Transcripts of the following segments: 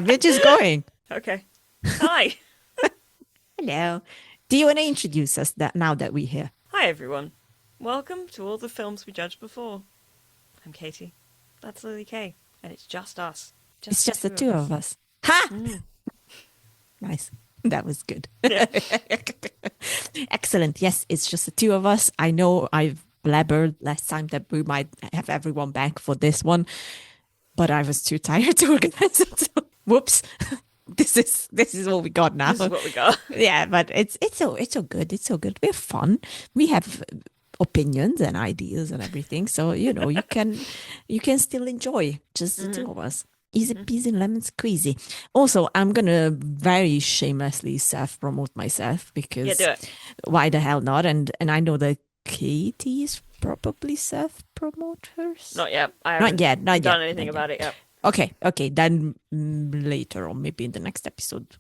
We're just going. Okay. Hi. Hello. Do you want to introduce us that now that we're here? Hi, everyone. Welcome to all the films we judged before. I'm Katie. That's Lily Kay. And it's just us. It's Just the just the two of two of us. us. Ha! Mm. Nice. That was good. Yeah. Excellent. Yes, it's just the two of us. I know I've blabbered last time that we might have everyone back for this one, but I was too tired to organize it. So, whoops. This is what we got now. This is what we got. Yeah, but it's so good. It's so good. We're fun. We have opinions and ideas and everything. So you can still enjoy just the Hmm. two of us. Easy Hmm. peasy lemon squeezy. Also, I'm gonna very shamelessly self promote myself Yeah, do because it. why the hell not? And I know that Katie's probably self promote hers. Not yet. I Not haven't yet, not done yet, anything not yet. about it yet. Okay, then later or maybe in the next episode.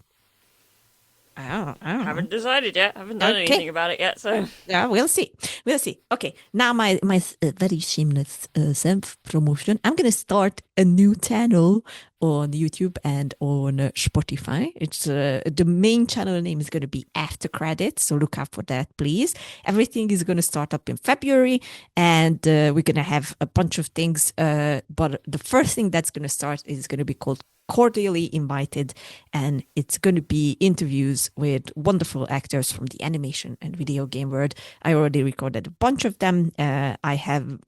I don't know. Haven't decided yet. Haven't done anything Okay. about it yet, so. Yeah, we'll see. We'll see. Okay, now my very shameless self promotion. I'm gonna start a new channel on YouTube and on Spotify. It's the main channel name is gonna be After Credits, so look out for that, please. Everything is gonna start up in February, and we're gonna have a bunch of things. But the first thing that's gonna start is gonna be called Cordially Invited, and it's going to be interviews with wonderful actors from the animation and video game world. I already recorded a bunch of them. I have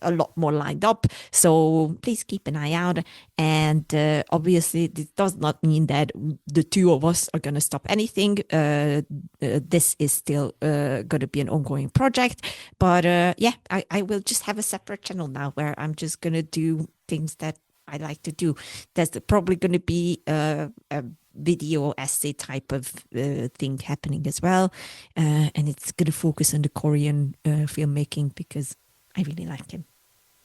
a lot more lined up, so please keep an eye out. And obviously, this does not mean that the two of us are going to stop anything. This is still going to be an ongoing project, but yeah, I will just have a separate channel now where I'm just going to do things that I like to do. There's probably going to be a video essay type of thing happening as well. And it's going to focus on the Korean filmmaking because I really like him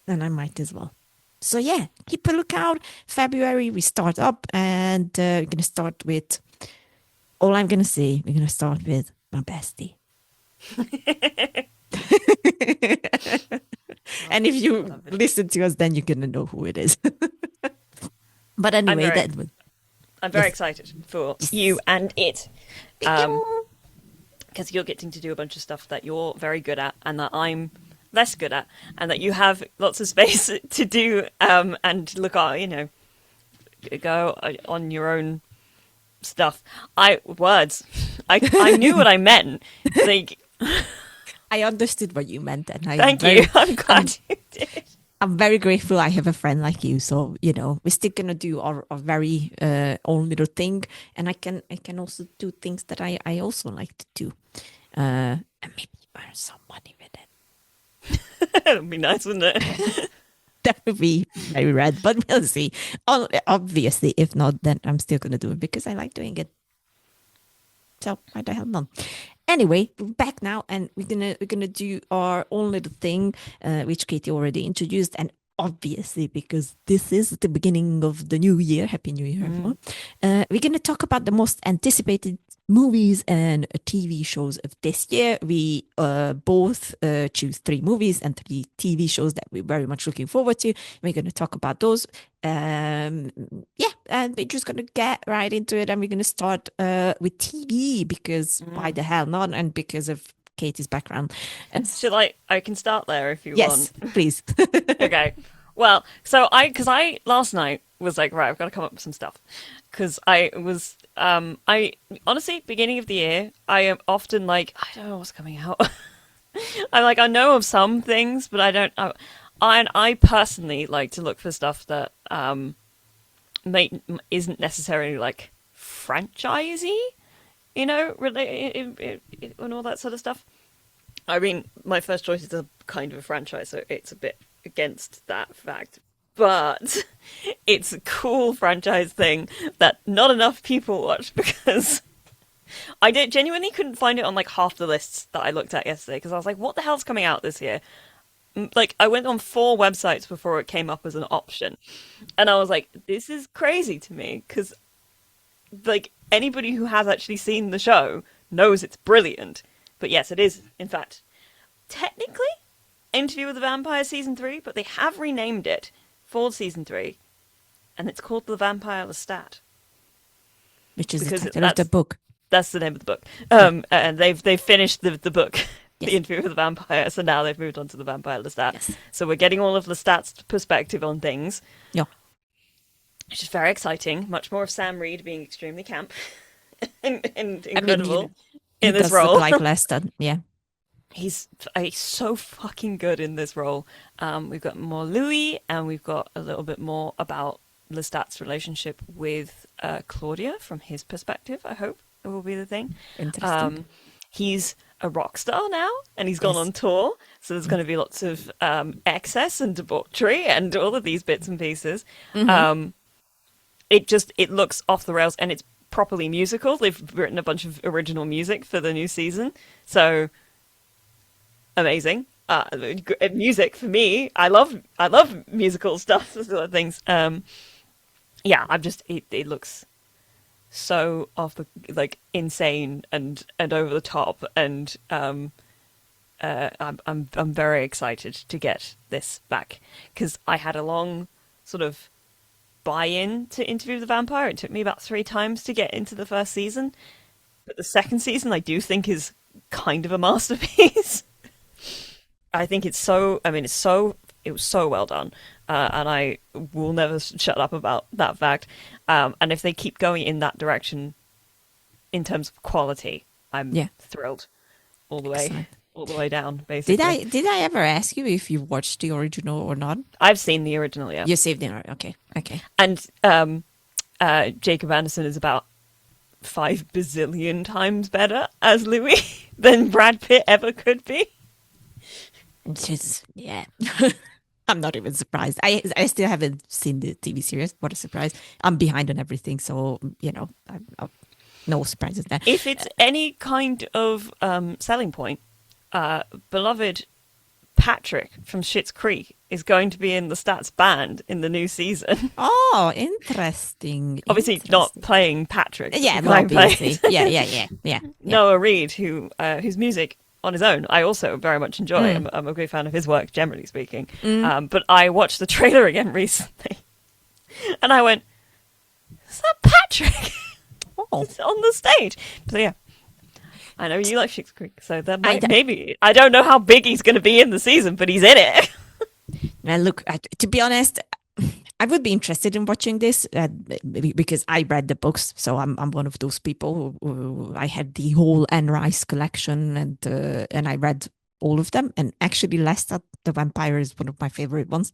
and I might as well. So yeah, keep a lookout. February, we start up and we're going to start with, all I'm going to say, we're going to start with my bestie. And if you Love it. listen to us, then you're going to know who it is. But I'm anyway, very, that was, I'm very yes. excited for you Yes. and it. Thank you. Because you're getting to do a bunch of stuff that you're very good at and that I'm less good at, and that you have lots of space to do and look at, go on your own stuff. I knew what I meant. Like, I understood what you meant, and thank you. I'm glad you did. I'm very grateful I have a friend like you. So we're still gonna do our very own little thing, and I can also do things that I also like to do, and maybe earn some money with it. It'd be nice, wouldn't it? That would be very rad, but we'll see. Obviously, if not, then I'm still gonna do it because I like doing it. So why the hell not? Anyway, we're back now, and we're gonna do our own little thing, which Katie already introduced, and obviously because this is the beginning of the new year. Happy New Year, everyone! We're gonna talk about the most anticipated movies and TV shows of this year. We both choose 3 movies and 3 TV shows that we're very much looking forward to. We're gonna talk about those. Yeah, and we're just gonna get right into it, and we're gonna start with TV because why the hell not? And because of Katie's background. And Should I can start there if you yes, want. please. Okay. Well, because I last night was like, right, I've got to come up with some stuff. Because I honestly, beginning of the year, I am often like, I don't know what's coming out. I'm like, I know of some things, but I don't. I personally like to look for stuff that isn't necessarily like franchisey, related and all that sort of stuff. I mean, my first choice is a kind of a franchise, so it's a bit against that fact. But it's a cool franchise thing that not enough people watch because I did genuinely couldn't find it on like half the lists that I looked at yesterday because I was like, what the hell's coming out this year? Like, I went on 4 websites before it came up as an option. And I was like, this is crazy to me because, like, anybody who has actually seen the show knows it's brilliant. But yes, it is, in fact, technically Interview with the Vampire Season 3, but they have renamed it for Season 3. and it's called The Vampire Lestat Which is the because title of the book. that's the name of the book. Yeah. And they've finished the book, the Yes. interview with the vampire. So now they've moved on to the Vampire Lestat. Yes. So we're getting all of Lestat's perspective on things, Yeah. which is very exciting. Much more of Sam Reed being extremely camp and I mean, incredible he in this does look role. like Lestat. Yeah. He's so fucking good in this role. We've got more Louis, and we've got a little bit more about Lestat's relationship with Claudia from his perspective. I hope it will be the thing. Interesting. He's a rock star now, and he's gone Yes. on tour, so there's going to be lots of excess and debauchery and all of these bits and pieces. It looks off the rails, and it's properly musical. They've written a bunch of original music for the new season, so amazing. Music for me, I love musical stuff, sort of things. Yeah, it looks so off the like insane and over the top, and I'm very excited to get this back because I had a long sort of buy-in to Interview with the Vampire. It took me about 3 times to get into the first season, but the second season I do think is kind of a masterpiece. I think it's so. I mean, it was so well done, and I will never shut up about that fact. And if they keep going in that direction, in terms of quality, I'm Yeah. thrilled all the Excellent. way, all the way down. Basically, Did I ever ask you if you watched the original or not? I've seen the original, yeah, You saved it. Okay. Okay. and Jacob Anderson is about 5 bazillion times better as Louis than Brad Pitt ever could be. Just yeah. I'm not even surprised. I still haven't seen the TV series. What a surprise! I'm behind on everything, so no surprises there. If it's any kind of selling point, beloved Patrick from Schitt's Creek is going to be in the Stats band in the new season. Oh, interesting. Obviously, not playing Patrick. Yeah, the well, guy playing obviously. Yeah. Noah Reed, whose music on his own I also very much enjoy. I'm a great fan of his work, generally speaking. But I watched the trailer again recently, and I went, "Is that Patrick?" Oh, It's on the stage. So yeah, I know you like Schitt's Creek, so that I might d- maybe I don't know how big he's going to be in the season, but he's in it. now look. To be honest, I would be interested in watching this because I read the books, so I'm one of those people who I had the whole Anne Rice collection and I read all of them. And actually, Lestat the Vampire is one of my favorite ones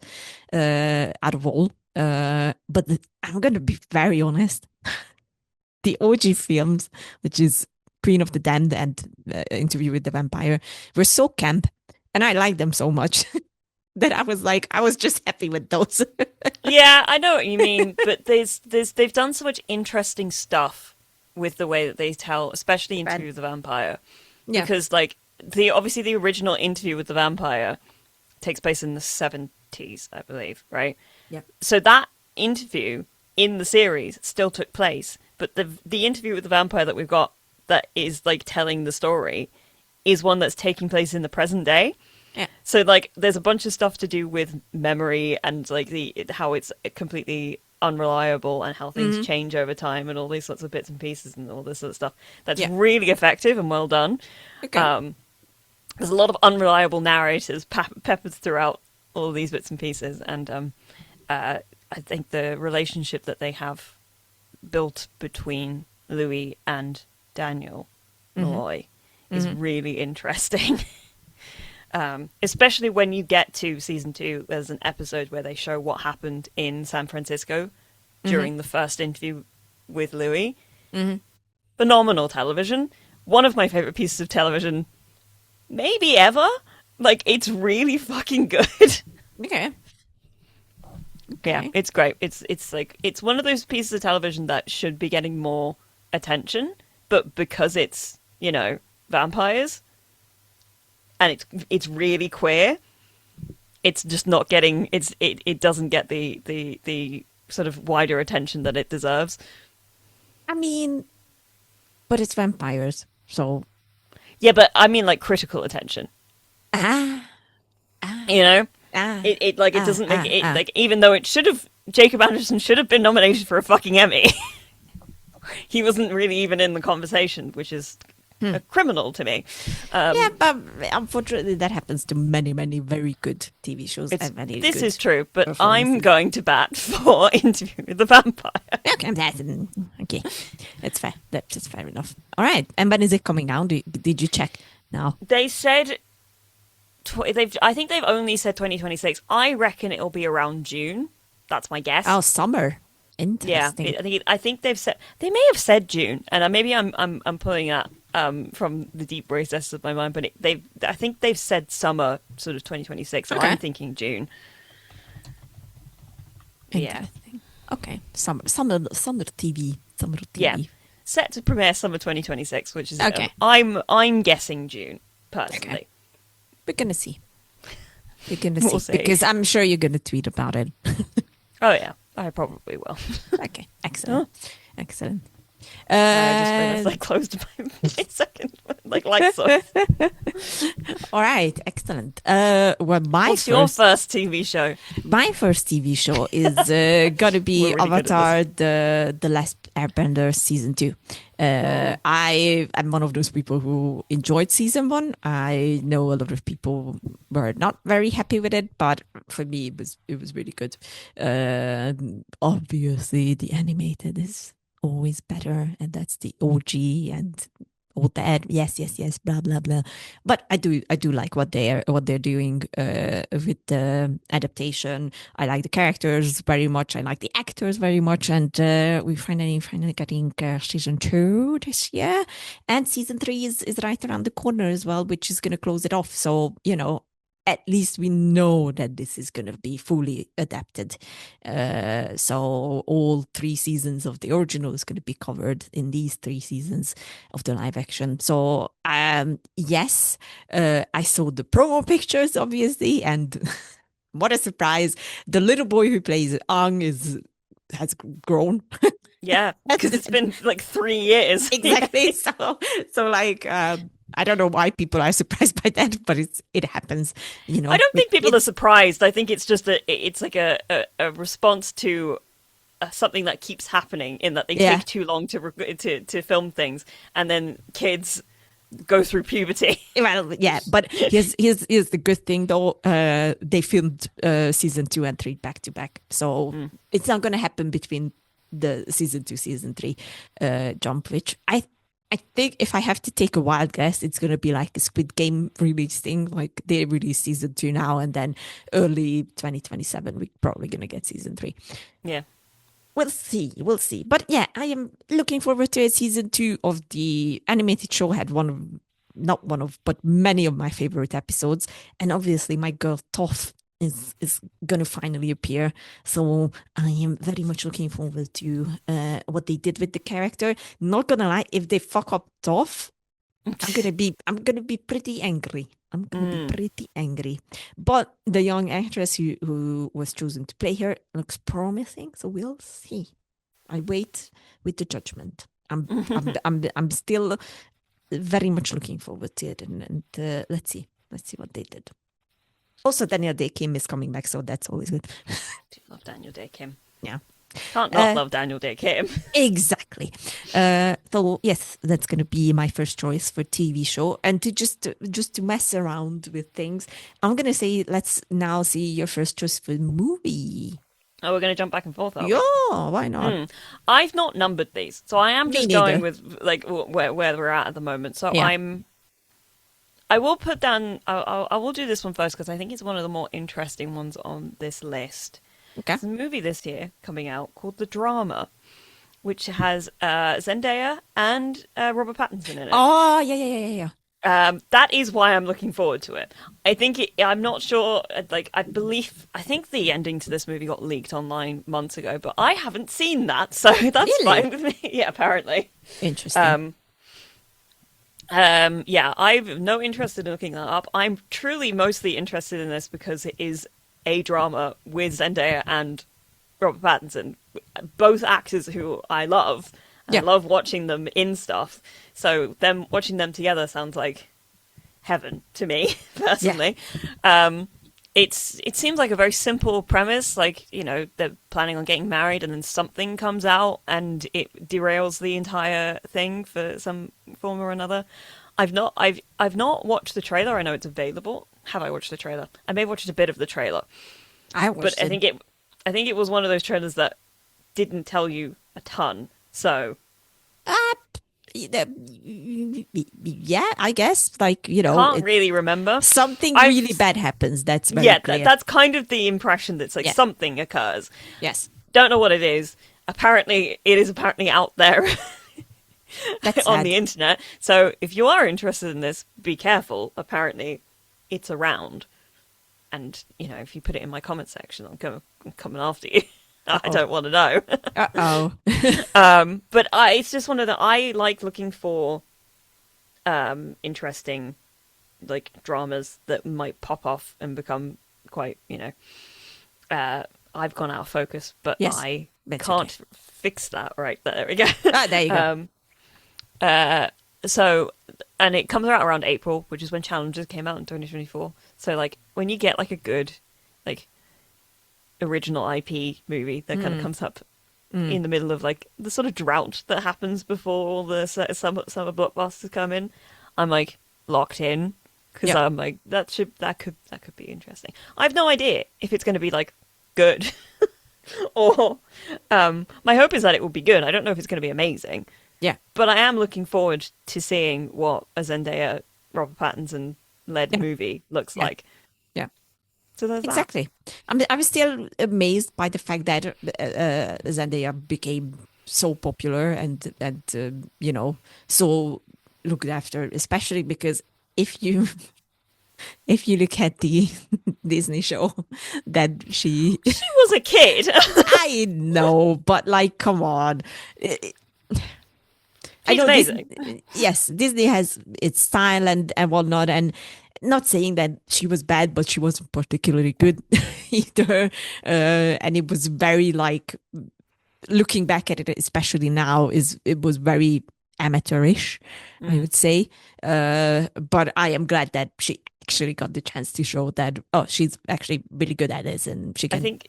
out of all. But I'm going to be very honest. The OG films, which is Queen of the Damned and Interview with the Vampire, were so camp, and I liked them so much that I was just happy with those. Yeah, I know what you mean, but they've done so much interesting stuff with the way that they tell, especially Interview with the Vampire, Yeah. because like obviously the original Interview with the Vampire takes place in the 70s, I believe, right? Yeah. So that interview in the series still took place, but the interview with the vampire that we've got that is like telling the story is one that's taking place in the present day. Yeah. So like there's a bunch of stuff to do with memory and like how it's completely unreliable and how things change over time and all these sorts of bits and pieces and all this sort of stuff. That's really effective and well done. Okay. There's a lot of unreliable narrators peppered throughout all of these bits and pieces, and I think the relationship that they have built between Louis and Daniel Malloy is really interesting. Especially when you get to season 2, there's an episode where they show what happened in San Francisco during the first interview with Louis. Phenomenal television. One of my favorite pieces of television, maybe ever. Like, it's really fucking good. Okay. Yeah, it's great. It's like it's one of those pieces of television that should be getting more attention, but because it's, vampires and it's really queer, it's just not getting it doesn't get the sort of wider attention that it deserves. I mean, but it's vampires, so Yeah, but I mean like critical attention. ah You know? ah It doesn't make it like even though it should have Jacob Anderson should have been nominated for a fucking Emmy. He wasn't really even in the conversation, which is a criminal to me. Yeah, but unfortunately, that happens to many, many very good TV shows It's, and many this good is true, but I'm performances. going to bat for Interview with the Vampire. Okay, okay, that's fair. That's just fair enough. All right, and when is it coming out? Did you check now? They said I think they've only said 2026. I reckon it'll be around June. That's my guess. Oh, summer. Yeah, Interesting. I think they've said they may have said June, and maybe I'm pulling that from the deep recesses of my mind, but I think they've said summer, sort of 2026. So Okay. I'm thinking June. Yeah, Interesting. Okay, summer TV, summer yeah, TV. set to premiere summer 2026, which is Okay. I'm guessing June personally. Okay. We're gonna see. We're gonna We'll see see. because I'm sure you're gonna tweet about it. Oh yeah, I probably will. Okay, excellent, excellent. I just realized I closed my second like lights off. All right, excellent. Well, What's your first TV show? my first TV show is gonna be We're really good at Avatar: The Last Airbender season 2. I am one of those people who enjoyed season 1. I know a lot of people were not very happy with it, but for me it was really good. Obviously, the animated is always better, and that's the OG and all that. Yes, yes, yes, blah blah blah. But I do like what they're doing with the adaptation. I like the characters very much. I like the actors very much, and we finally getting season 2 this year, and season 3 is right around the corner as well, which is going to close it off. So at least we know that this is going to be fully adapted. So all 3 seasons of the original is going to be covered in these 3 seasons of the live action. So yes, I saw the promo pictures, obviously, and what a surprise! The little boy who plays Ang has grown. Yeah, because it's been like 3 years. Exactly. So like. I don't know why people are surprised by that, but it happens, I don't think people are surprised. I think it's just it's like a response to something that keeps happening in that they Yeah. take too long to film things, and then kids go through puberty. Well, yeah, but here's the good thing though. They filmed season 2 and 3 back to back, so it's not going to happen between the season 2, season 3 jump. Which I think if I have to take a wild guess, it's going to be like a Squid Game release thing. Like they release season 2 now, and then early 2027 we're probably going to get season 3. Yeah. We'll see. We'll see. But yeah, I am looking forward to it. Season 2 of the animated show had not one of, but many of my favorite episodes. And obviously, my girl Toph is going to finally appear. So I am very much looking forward to what they did with the character. Not gonna lie, if they fuck up Toph, I'm gonna be pretty angry. I'm gonna be pretty angry. But the young actress who was chosen to play her looks promising, so we'll see. I wait with the judgment. I'm still very much looking forward to it, and let's see what they did. Also, Daniel Day Kim is coming back, so that's always good. I do love Daniel Day Kim. Yeah. Can't not love Daniel Day Kim. Exactly. So yes, that's going to be my first choice for TV show. And to just to mess around with things, I'm going to say let's now see your first choice for movie. Oh, we're going to jump back and forth, are we? Yeah, why not? I've not numbered these, so I am Me just neither. going with like where we're at the moment. So Yeah. I will put down. I will do this one first because I think it's one of the more interesting ones on this list. Okay. There's a movie this year coming out called The Drama, which has Zendaya and Robert Pattinson in it. Oh, yeah. That is why I'm looking forward to it. I'm not sure. Like, I think the ending to this movie got leaked online months ago, but I haven't seen that, so that's Really? fine with me. Yeah, apparently. Interesting. Yeah, I've no interest in looking that up. I'm truly mostly interested in this because it is a drama with Zendaya and Robert Pattinson, both actors who I love. Yeah. I love watching them in stuff. So watching them together sounds like heaven to me, personally. it seems like a very simple premise. Like, you know, they're planning on getting married, and then something comes out, and it derails the entire thing for some form or another. I've not watched the trailer. I know it's available. Have I watched the trailer? I may have watched a bit of the trailer, I but watched it. I think it was one of those trailers that didn't tell you a ton. So Uh, yeah, I guess. Like, can't really remember. something really I've bad happens. That's very Yeah, clear. that's kind of the impression that's like Yeah. something occurs. Yes. Don't know what it is. Apparently, it is apparently out there That's on sad. the internet. So if you are interested in this, be careful. Apparently, it's around. And, you know, if you put it in my comment section, I'm coming after you. I Uh-oh. don't want to know. Uh-oh. But it's just one of the. I like looking for interesting, like, dramas that might pop off and become quite, you know. I've gone out of focus, but Yes. I That's can't okay. fix that. Right, there we go. Ah, there you go. Um, so, and it comes out around April, which is when Challenges came out in 2024. So, like, when you get like a good, like, original IP movie that kind of comes up in the middle of like the sort of drought that happens before all the summer blockbusters come in, I'm like locked in because Yeah. I'm like that could be interesting. I have no idea if it's going to be like good or my hope is that it will be good. I don't know if it's going to be amazing, Yeah. but I am looking forward to seeing what a Zendaya Robert Pattinson led Yeah. movie looks Yeah. like. Yeah. So there's that. Exactly. I'm still amazed by the fact that Zendaya became so popular and so looked after, especially because if you if you look at the Disney show that she She was a kid. I know, but like, come on. I She's know amazing. Disney, yes, Disney has its style and whatnot, and not saying that she was bad, but she wasn't particularly good either. And it was very like looking back at it, especially now, is it was very amateurish, I Mm. would say. But I am glad that she actually got the chance to show that she's actually really good at this, and she I can. think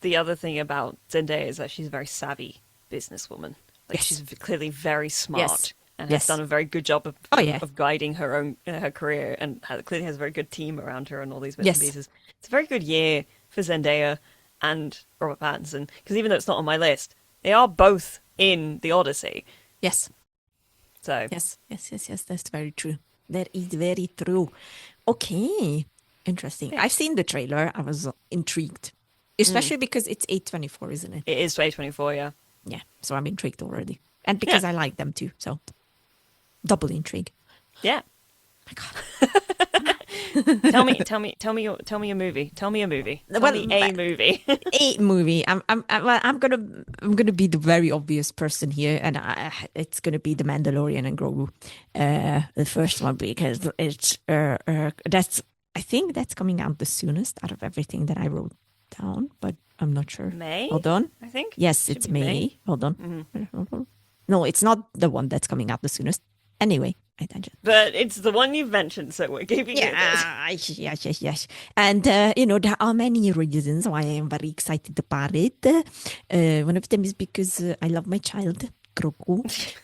the other thing about Zendaya is that she's a very savvy businesswoman. Like she's Yes, clearly very yes, smart and has done yes. a very good job Oh yeah, of guiding her own her career, and clearly has a very good team around her and all these bits and yes, pieces. It's a very good year for Zendaya and Robert Pattinson because even though it's not on my list, they are both in the Odyssey. yes. So Yes, yes, yes, yes, that's very true. That is very true. Okay, interesting. yeah, I've seen the trailer. I was intrigued, mm. especially because it's 824, isn't it? It is 2024. Yeah, Yeah, so I'm intrigued already. And yeah, because I like them too, so double intrigue. yeah. My God. Tell me a movie. Tell me a movie. Tell Well, me a movie. a movie. I'm gonna be the very obvious person here, and it's gonna be The Mandalorian and Grogu, the first one because it's that's I think that's coming out the soonest out of everything that I wrote down, but I'm not sure. May, Hold on. I think. Yes, Should it's be May. May. Hold on. Hmm. No, it's not the one that's coming out the soonest. Anyway, I tangent. But it's the one you've mentioned, so we're giving you this. Yeah, yes, yes, yes. And, there are many reasons why I am very excited about it. One of them is because I love my child, Grogu,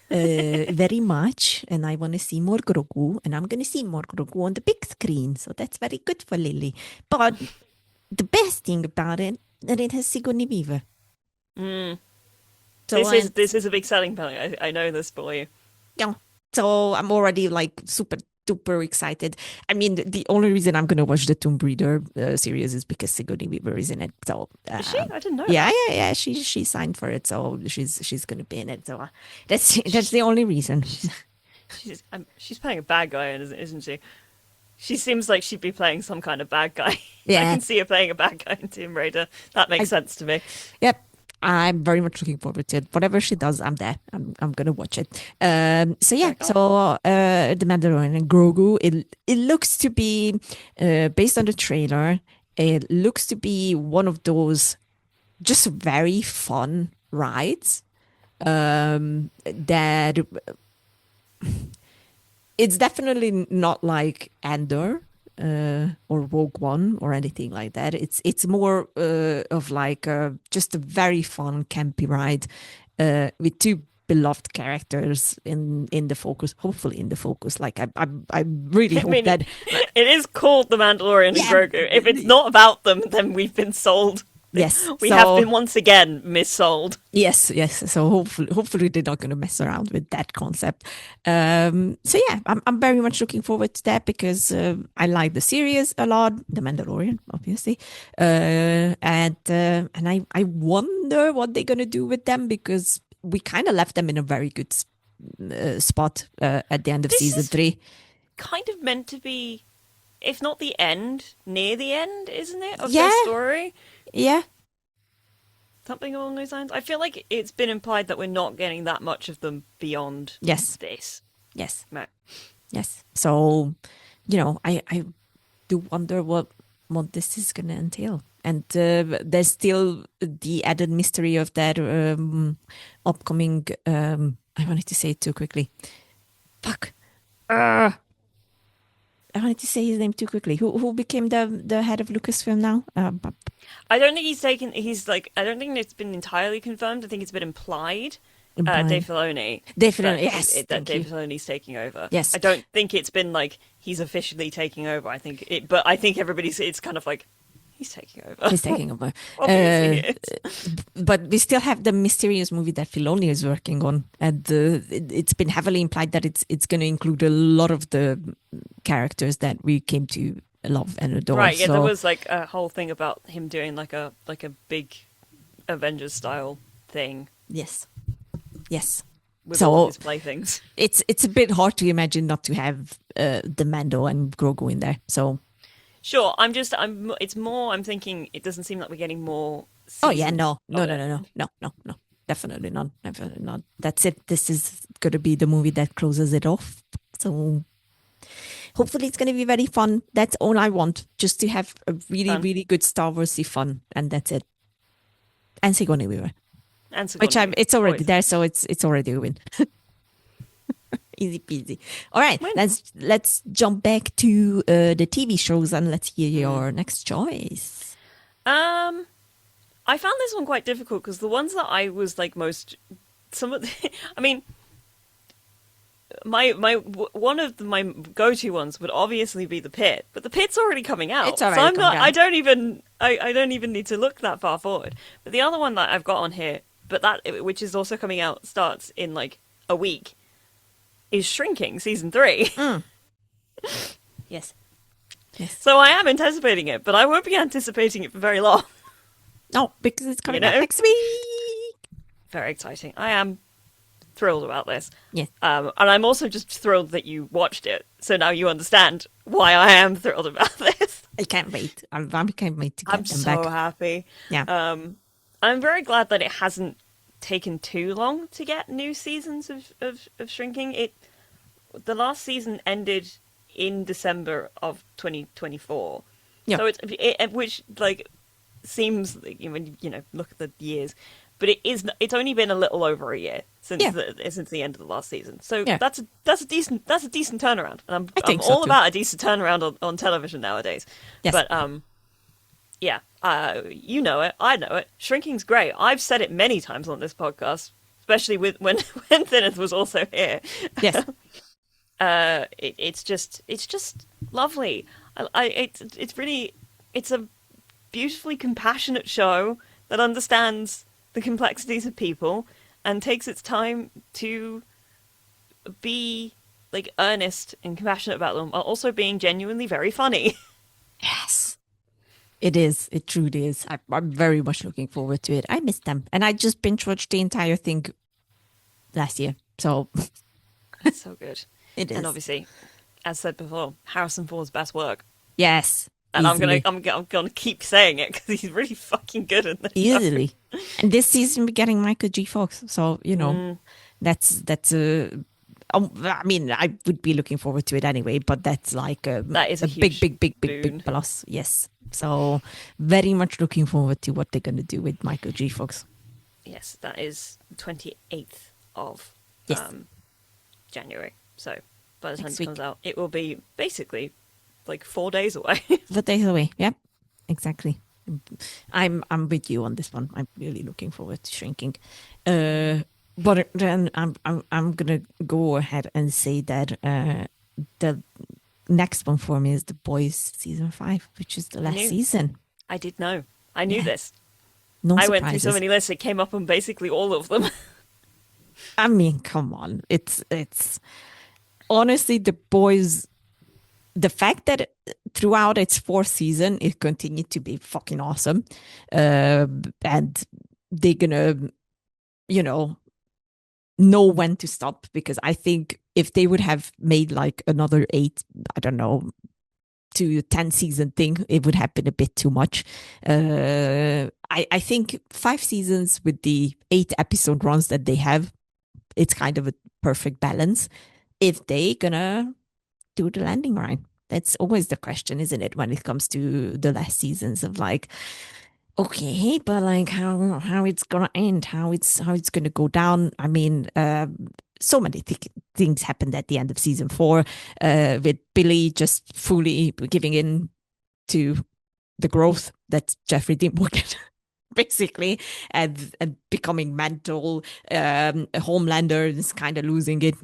very much. And I want to see more Grogu. And I'm going to see more Grogu on the big screen. So that's very good for Lily. But the best thing about it, that it has Sigourney Weaver. Mm. So I, This is a big selling point. I know this for you. yeah. So I'm already like super duper excited. I mean, the only reason I'm gonna watch the Tomb Raider series is because Sigourney Weaver is in it. So Is she? I didn't know yeah, that. yeah, yeah. She signed for it, so she's gonna be in it. So that's She's the only reason. she's playing a bad guy, isn't she? She seems like she'd be playing some kind of bad guy. I Yeah, can see her playing a bad guy in Tomb Raider. That makes I sense to me. yep. I'm very much looking forward to it. Whatever she does, I'm there. I'm gonna watch it. So yeah, Very cool. so the Mandalorian and Grogu. It looks to be based on the trailer. It looks to be one of those just very fun rides. That it's definitely not like Andor. or Rogue One or anything like that. It's more of like just a very fun campy ride with two beloved characters in the focus, hopefully in the focus. Like I really I hope mean, that it is called The Mandalorian and yeah. Grogu. If it's not about them, then we've been sold. Yes. We have So been once again missold. yes. So hopefully they're not going to mess around with that concept. So yeah, I'm very much looking forward to that because I like the series a lot, The Mandalorian, obviously, and I wonder what they're going to do with them because we kind of left them in a very good spot at the end of This season is 3. kind of meant to be, if not the end, near the end, isn't it, of their Yeah, story? yeah, Something along those lines. I feel like it's been implied that we're not getting that much of them beyond yes, this. yes, Right. yes. So, I do wonder what this is going to entail. And there's still the added mystery of that upcoming. I wanted to say it too quickly. Fuck. I wanted to say his name too quickly. Who became the head of Lucasfilm now? I don't think he's taken. He's like. I don't think it's been entirely confirmed. I think it's been implied. Dave Brian. Filoni. Definitely. Yes. That Thank Dave you. Filoni's taking over. Yes. I don't think it's been like he's officially taking over. I think it, but I think everybody's. It's kind of like he's taking over. He's taking over. Obviously, he is. But we still have the mysterious movie that Filoni is working on, and it's been heavily implied that it's going to include a lot of the characters that we came to love and adore. Right. Yeah. So, There was like a whole thing about him doing like a big Avengers style thing yes, yes. with So all of his playthings. it's a bit hard to imagine not to have the Mando and Grogu in there. So Sure. It's more. I'm thinking. It doesn't seem like we're getting more. oh yeah, Seasons of it. no, definitely not, That's it. This is going to be the movie that closes it off. So hopefully it's going to be very fun. That's all I want, just to have a really, Fun. really good Star Warsy fun, and that's it. And Sigourney Weaver, And which Sigourney it's already always. there, so it's already a win. Easy peasy. All right, Win. let's jump back to the TV shows and let's hear your next choice. I found this one quite difficult because the ones that I was like most, some of, I mean, one of my go-to ones would obviously be The Pit, but The Pit's already coming out. It's already so I'm coming not. out. I don't even need to look that far forward. But the other one that I've got on here, but that which is also coming out, starts in like a week, is Shrinking season 3. Yes. So I am anticipating it, but I won't be anticipating it for very long. No, because it's coming You out know? next week. Very exciting. I am thrilled about this. Yes. And I'm also just thrilled that you watched it. So now you understand why I am thrilled about this. I can't wait. I can't wait to get I'm them so back. happy. Yeah. I'm very glad that it hasn't taken too long to get new seasons of Shrinking. The last season ended in December of 2024. Yeah. So which like seems like, when look at the years, but it's only been a little over a year since Yeah. since the end of the last season. So Yeah. that's a decent turnaround, and I think I'm so all too. about a decent turnaround on television nowadays. Yes. But yeah, you know it, I know it. Shrinking's great. I've said it many times on this podcast, especially when Thinneth was also here. Yes. It's just lovely. It's a beautifully compassionate show that understands the complexities of people and takes its time to be like earnest and compassionate about them while also being genuinely very funny. Yes. It is. It truly is. I'm very much looking forward to it. I missed them. And I just binge watched the entire thing last year. So It's so good. it is. And obviously, as said before, Harrison Ford's best work. Yes. And easily. I'm gonna keep saying it because he's really fucking good in this. Easily. And this season we're getting Michael G. Fox. So, that's I mean, I would be looking forward to it anyway, but that's like That is a big, huge big boon. plus. Yes. So very much looking forward to what they're going to do with Michael G. Fox. Yes, that is 28th of Yes. January. So by the time Next it week. comes out, it will be basically like 4 days away. The days away. Yep, exactly. I'm with you on this one. I'm really looking forward to Shrinking. Uh, but then I'm gonna go ahead and say that the next one for me is The Boys season 5, which is the I last knew. season. I did know. I knew Yeah, this. no I went through so surprises. many lists. It came up on basically all of them. I mean, come on. It's honestly The Boys. The fact that throughout its fourth season, it continued to be fucking awesome, and they're gonna, you know when to stop, because I think if they would have made like another eight, I don't know, to 10 season thing, it would have been a bit too much. I think 5 seasons with the 8 episode runs that they have, it's kind of a perfect balance. If they gonna do the landing right, that's always the question, isn't it, when it comes to the last seasons of like, okay, but like how it's gonna end, how it's gonna go down. I mean, so many things happened at the end of season 4, with Billy just fully giving in to the growth that Jeffrey didn't want, basically, and becoming mental. Homelander is kind of losing it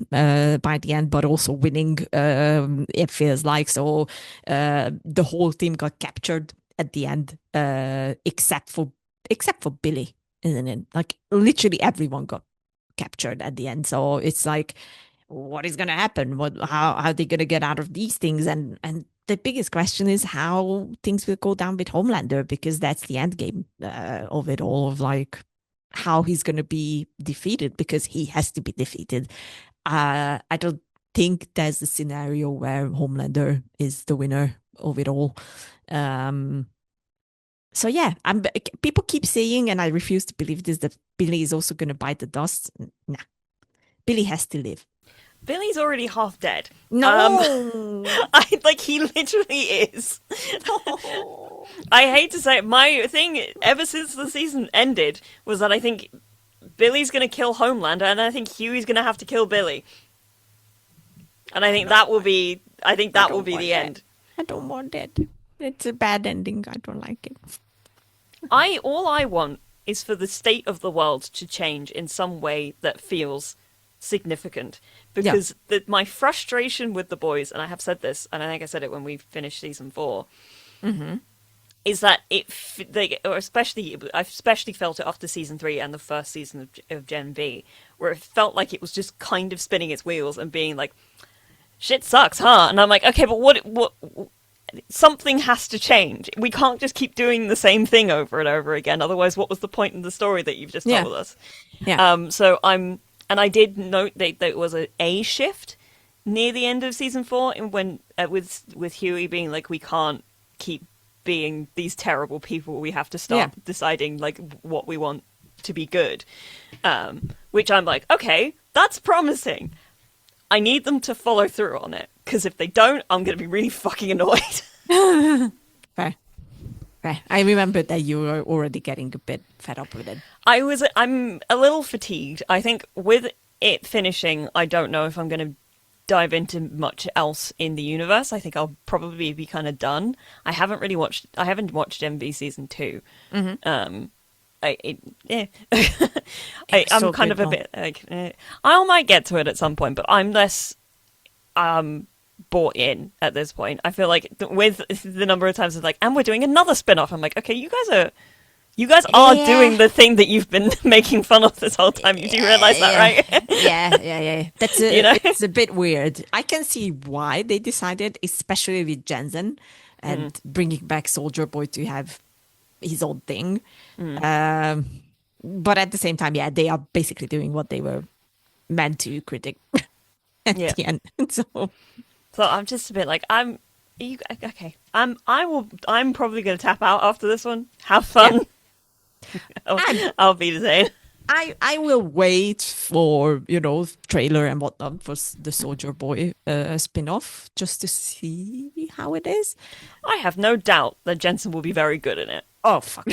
by the end, but also winning. It feels like so. The whole team got captured at the end, except for Billy, isn't it? Like literally everyone got captured at the end. So it's like, what is going to happen? How are they going to get out of these things? And the biggest question is how things will go down with Homelander, because that's the end game of it all, of like how he's going to be defeated, because he has to be defeated. I don't think there's a scenario where Homelander is the winner of it all. Um, so yeah, people keep saying, and I refuse to believe this, that Billy is also going to bite the dust. Nah, Billy has to live. Billy's already half dead. Um, No. he literally is. No. I hate to say it, my thing ever since the season ended was that I think Billy's gonna kill Homelander, and I think Huey's gonna have to kill Billy, and I I think don't that will want. be. I think I that will don't be want the that. end. I don't want that. It's a bad ending. I don't like it. All I want is for the state of the world to change in some way that feels significant. Yeah. Because my frustration with the boys, and I have said this, and I think I said it when we finished season 4, Mm-hmm. is that or especially I especially felt it after season 3 and the first season of Gen V, where it felt like it was just kind of spinning its wheels and being like, shit sucks, huh? And I'm like, okay, but what something has to change. We can't just keep doing the same thing over and over again. Otherwise, what was the point in the story that you've just Yeah. told us? Yeah. So and I did note that there was a shift near the end of season 4, and when with Huey being like, we can't keep being these terrible people. We have to Yeah. start deciding like what we want to be good. Which I'm like, okay, that's promising. I need them to follow through on it, because if they don't, I'm going to be really fucking annoyed. Fair. Fair. I remember that you were already getting a bit fed up with it. I'm a little fatigued. I think with it finishing, I don't know if I'm going to dive into much else in the universe. I think I'll probably be kind of done. I haven't watched MV season 2. Mm-hmm. Yeah. It's I'm so kind good of a though. bit like, I might get to it at some point, but I'm less bought in at this point. I feel like with the number of times it's like, and we're doing another spin-off. I'm like, okay, you guys are Yeah. doing the thing that you've been making fun of this whole time. You do realize that, Yeah, right? yeah. You know? It's a bit weird. I can see why they decided, especially with Jensen Mm, and bringing back Soldier Boy to have his own thing. mm. Um, but at the same time, yeah, they are basically doing what they were meant to critic at Yeah. the end. So So I'm just a bit like, okay. I'm probably gonna tap out after this one. Have yeah, fun. I'll, I'm I'll be the same. I will wait for, trailer and whatnot for the Soldier Boy spin-off, just to see how it is. I have no doubt that Jensen will be very good in it. Oh fuck.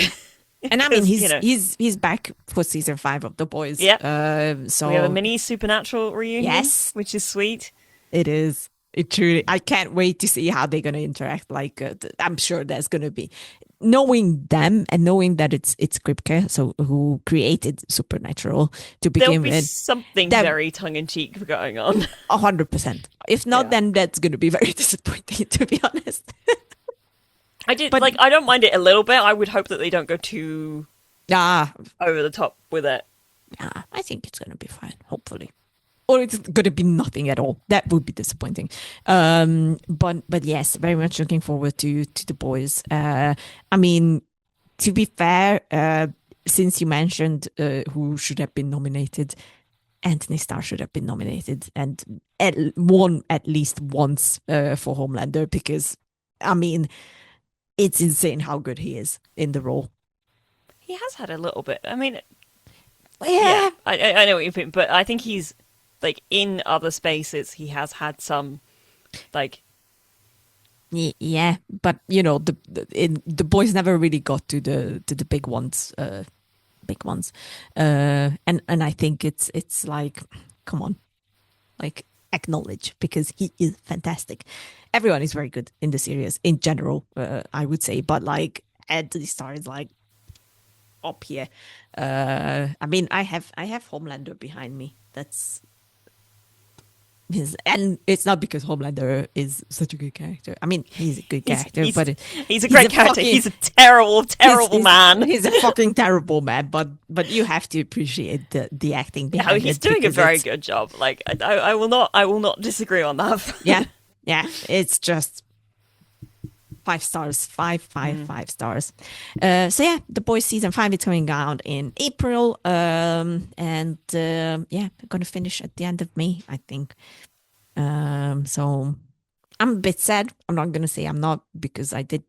And I mean, Because, he's back for season 5 of The Boys. yeah, we have a So mini supernatural reunion, yes, which is sweet. it is. It truly, I can't wait to see how they're going to interact. Like, I'm sure there's going to be, knowing them and knowing that it's Kripke, so who created Supernatural to There'll begin be with, something that very tongue in cheek going on. 100%. If not, Yeah. then that's going to be very disappointing, to be honest. I did But like I don't mind it a little bit. I would hope that they don't go too ah, over the top with it. yeah, I think it's going to be fine, hopefully. Or it's going to be nothing at all. That would be disappointing. But yes, very much looking forward to the boys. I mean, to be fair, since you mentioned who should have been nominated, Anthony Starr should have been nominated and won at least once for Homelander because, I mean, it's insane how good he is in the role. He has had a little bit. I mean, yeah, Yeah, I know what you mean, but I think he's like in other spaces. He has had some like yeah, but you know the boys never really got to the big ones, big ones, and I think it's like, come on, like acknowledge because he is fantastic. Everyone is very good in the series in general, I would say, but like Anthony Starr is like up here. I mean, I have Homelander behind me. That's his, and it's not because Homelander is such a good character. I mean, he's a good he's character, but he's a he's great a character. fucking He's a terrible, he's terrible he's man. he's a fucking terrible man. But you have to appreciate the acting Yeah, behind he's it doing a because very it's, good job. Like I will not disagree on yeah, that. yeah, it's just 5 stars, Mm. 5 stars. So yeah, the boys season 5 is coming out in April, and yeah, I'm gonna finish at the end of May, I think. So I'm a bit sad. I'm not gonna say I'm not because I did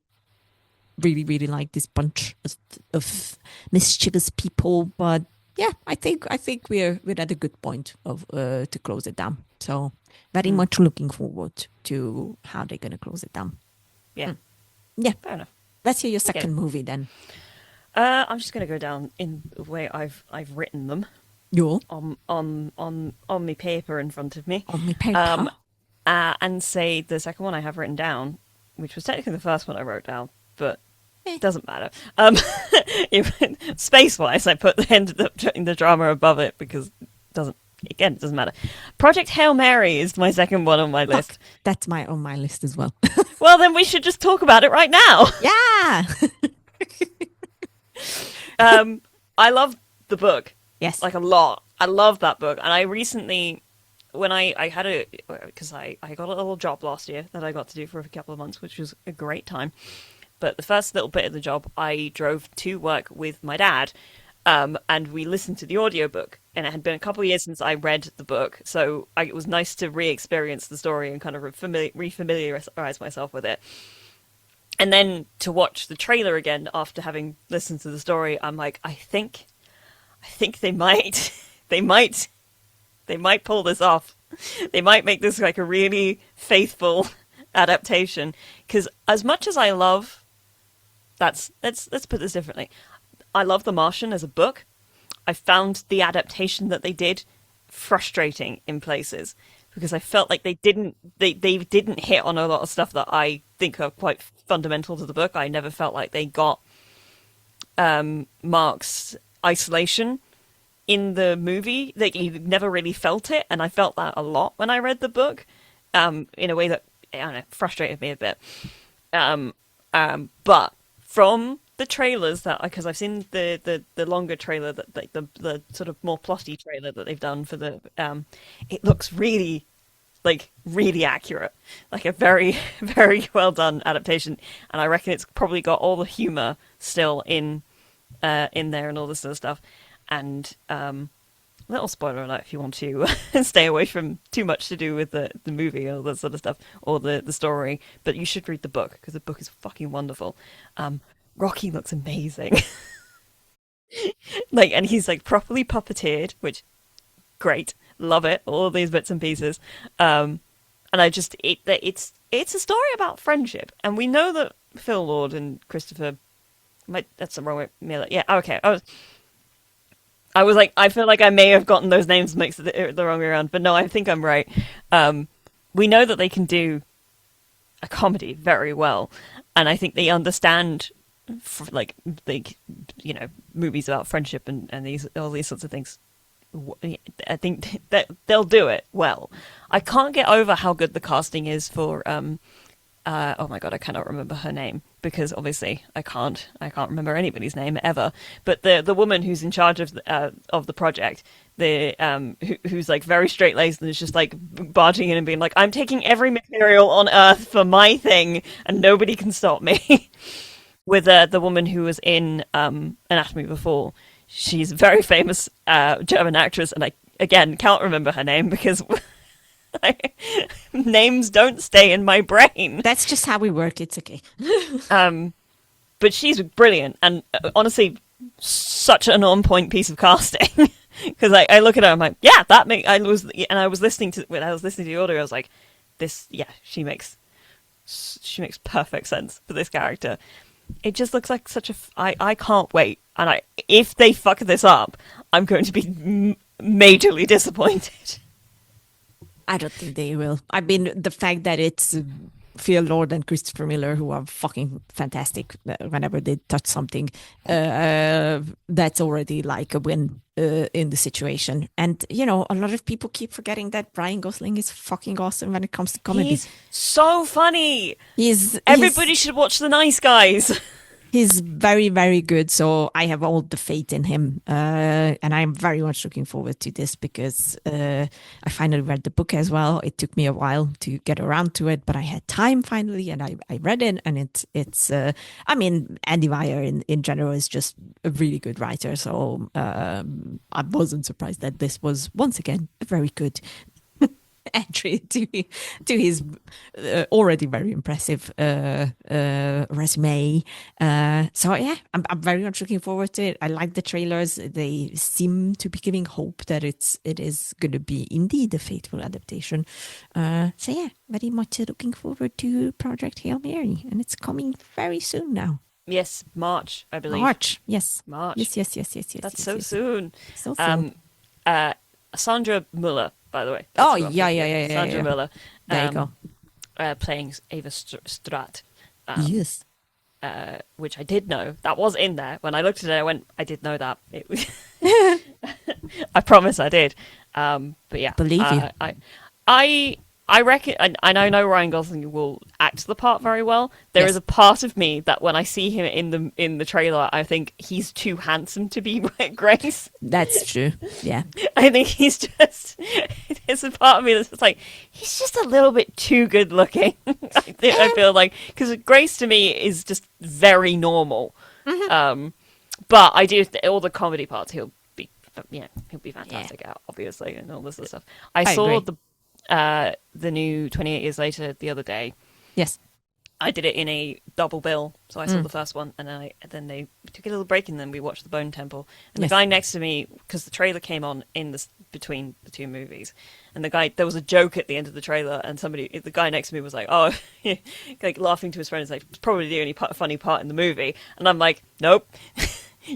really really like this bunch of mischievous people, but yeah, I think we're at a good point of to close it down. So very Mm. much looking forward to how they're gonna close it down. Yeah, Mm. Yeah, fair enough. let's hear your I get it. second movie then. I'm just gonna go down in the way I've written them Your on my paper in front of me. on my paper. Um, and say the second one I have written down, which was technically the first one I wrote down, but Eh. doesn't matter. Space wise, I put the drama above it because it doesn't matter. Project Hail Mary is my second one on my Fuck, list. that's my on my list as well. Well, then we should just talk about it right now. Yeah. I love the book Yes. like a lot. I love that book, and I recently, when I had a because I got a little job last year that I got to do for a couple of months, which was a great time. But the first little bit of the job, I drove to work with my dad, and we listened to the audiobook. And it had been a couple of years since I read the book, so it was nice to re-experience the story and kind of refamiliarize myself with it. And then to watch the trailer again after having listened to the story, I'm like, I think they might, they might, they might pull this off. They might make this like a really faithful adaptation. Because as much as I love, let's put this differently. I love The Martian as a book. I found the adaptation that they did frustrating in places because I felt like they didn't hit on a lot of stuff that I think are quite fundamental to the book. I never felt like they got Mark's isolation in the movie. Like you never really felt it, and I felt that a lot when I read the book. In a way that I don't know frustrated me a bit. But from the trailers that because I've seen the longer trailer that like the sort of more plotty trailer that they've done for the it looks really like really accurate, like a very very well done adaptation, and I reckon it's probably got all the humor still in there and all this sort of stuff. And little spoiler alert if you want to stay away from too much to do with the movie or that sort of stuff or the story, but you should read the book because the book is fucking wonderful. Rocky looks amazing. Like, and he's like properly puppeteered, which great, love it. All of these bits and pieces, and I just it's a story about friendship, and we know that Phil Lord and Christopher. That's the wrong way. Miller. Yeah, okay. I was like, I feel like I may have gotten those names mixed the wrong way around, but no, I think I'm right. we know that they can do a comedy very well, and I think they understand like movies about friendship and these all these sorts of things. I think that they'll do it well. I can't get over how good the casting is for oh my god, I cannot remember her name because obviously I can't remember anybody's name ever. But the woman who's in charge of the project, who's like very straight laced and is just like barging in and being like, I'm taking every material on Earth for my thing and nobody can stop me. With the woman who was in Anatomy Before, she's a very famous German actress, and I again can't remember her name because names don't stay in my brain. That's just how we work. It's okay. But she's brilliant, and honestly, such an on-point piece of casting. Because I look at her, I'm like, yeah, that make I was, and I was listening to when I was listening to the audio, I was like, this, yeah, she makes perfect sense for this character. It just looks like such a. I can't wait, and if they fuck this up, I'm going to be majorly disappointed. I don't think they will. I mean, the fact that it's Phil Lord and Christopher Miller, who are fucking fantastic whenever they touch something, that's already like a win in the situation. And, you know, a lot of people keep forgetting that Ryan Gosling is fucking awesome when it comes to comedy. He's so funny. Everybody should watch The Nice Guys. He's very, very good. So I have all the faith in him. And I'm very much looking forward to this because I finally read the book as well. It took me a while to get around to it, but I had time finally and I read it. And it's I mean, Andy Weir in general is just a really good writer. So I wasn't surprised that this was once again a very good entry to his already very impressive resume. So yeah, I'm very much looking forward to it. I like the trailers; they seem to be giving hope that it is going to be indeed a faithful adaptation. So yeah, very much looking forward to Project Hail Mary, and it's coming very soon now. Yes, March, I believe. March, yes, March. Yes. That's yes, so yes. soon. So soon. Sandra Muller, by the way. That's Oh who I'm yeah. thinking of. Sandra Yeah. Muller. There you go. Playing Ava Strat. Yes. Which I did know. That was in there. When I looked at it, I went, I did know that. It was I promise I did. But yeah. Believe you. I reckon, and I know Ryan Gosling will act the part very well. There is a part of me that when I see him in the trailer, I think he's too handsome to be Grace. That's true. Yeah. I think he's just. There's a part of me that's just like he's just a little bit too good looking. I feel like because Grace to me is just very normal. Mm-hmm. But I do all the comedy parts. He'll be fantastic at, obviously, and all this other stuff. I saw agree. the new 28 Years Later the other day. Yes. I did it in a double bill, so I saw the first one, and then they took a little break, and then we watched the Bone Temple. And the guy next to me, because the trailer came on between the two movies, and there was a joke at the end of the trailer, and the guy next to me was like, "Oh," like laughing to his friend, like, "It's probably the only funny part in the movie," and I'm like, "Nope,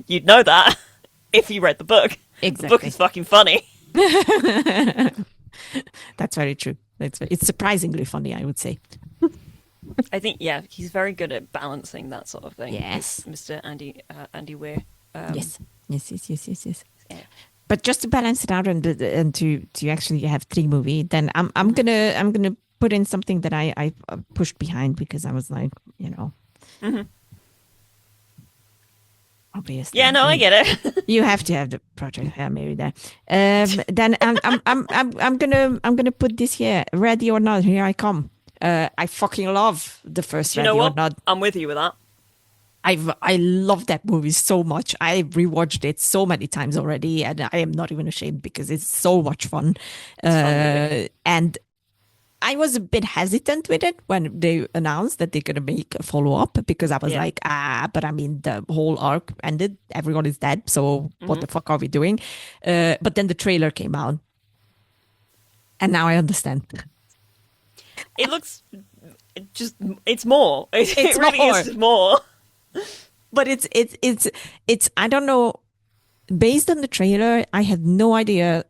you'd know that if you read the book. Exactly. The book is fucking funny." That's very true. It's surprisingly funny, I would say. I think, yeah, he's very good at balancing that sort of thing. Yes. Mr. Andy Weir. Yes. Yeah. But just to balance it out and to actually have three movies, then I'm gonna put in something that I pushed behind because I was like, you know, obviously. Yeah, no, I get it. You have to have the Project Hail Mary there. Then I'm gonna put this here. Ready or Not, Here I Come. I fucking love the first You Ready know or what? Not. I'm with you with that. I love that movie so much. I rewatched it so many times already, and I am not even ashamed because it's so much fun. And I was a bit hesitant with it when they announced that they're gonna make a follow up because I was like, but I mean the whole arc ended. Everyone is dead, so what the fuck are we doing? But then the trailer came out, and now I understand. It looks it's more. It really more. is more. But it's I don't know. Based on the trailer, I had no idea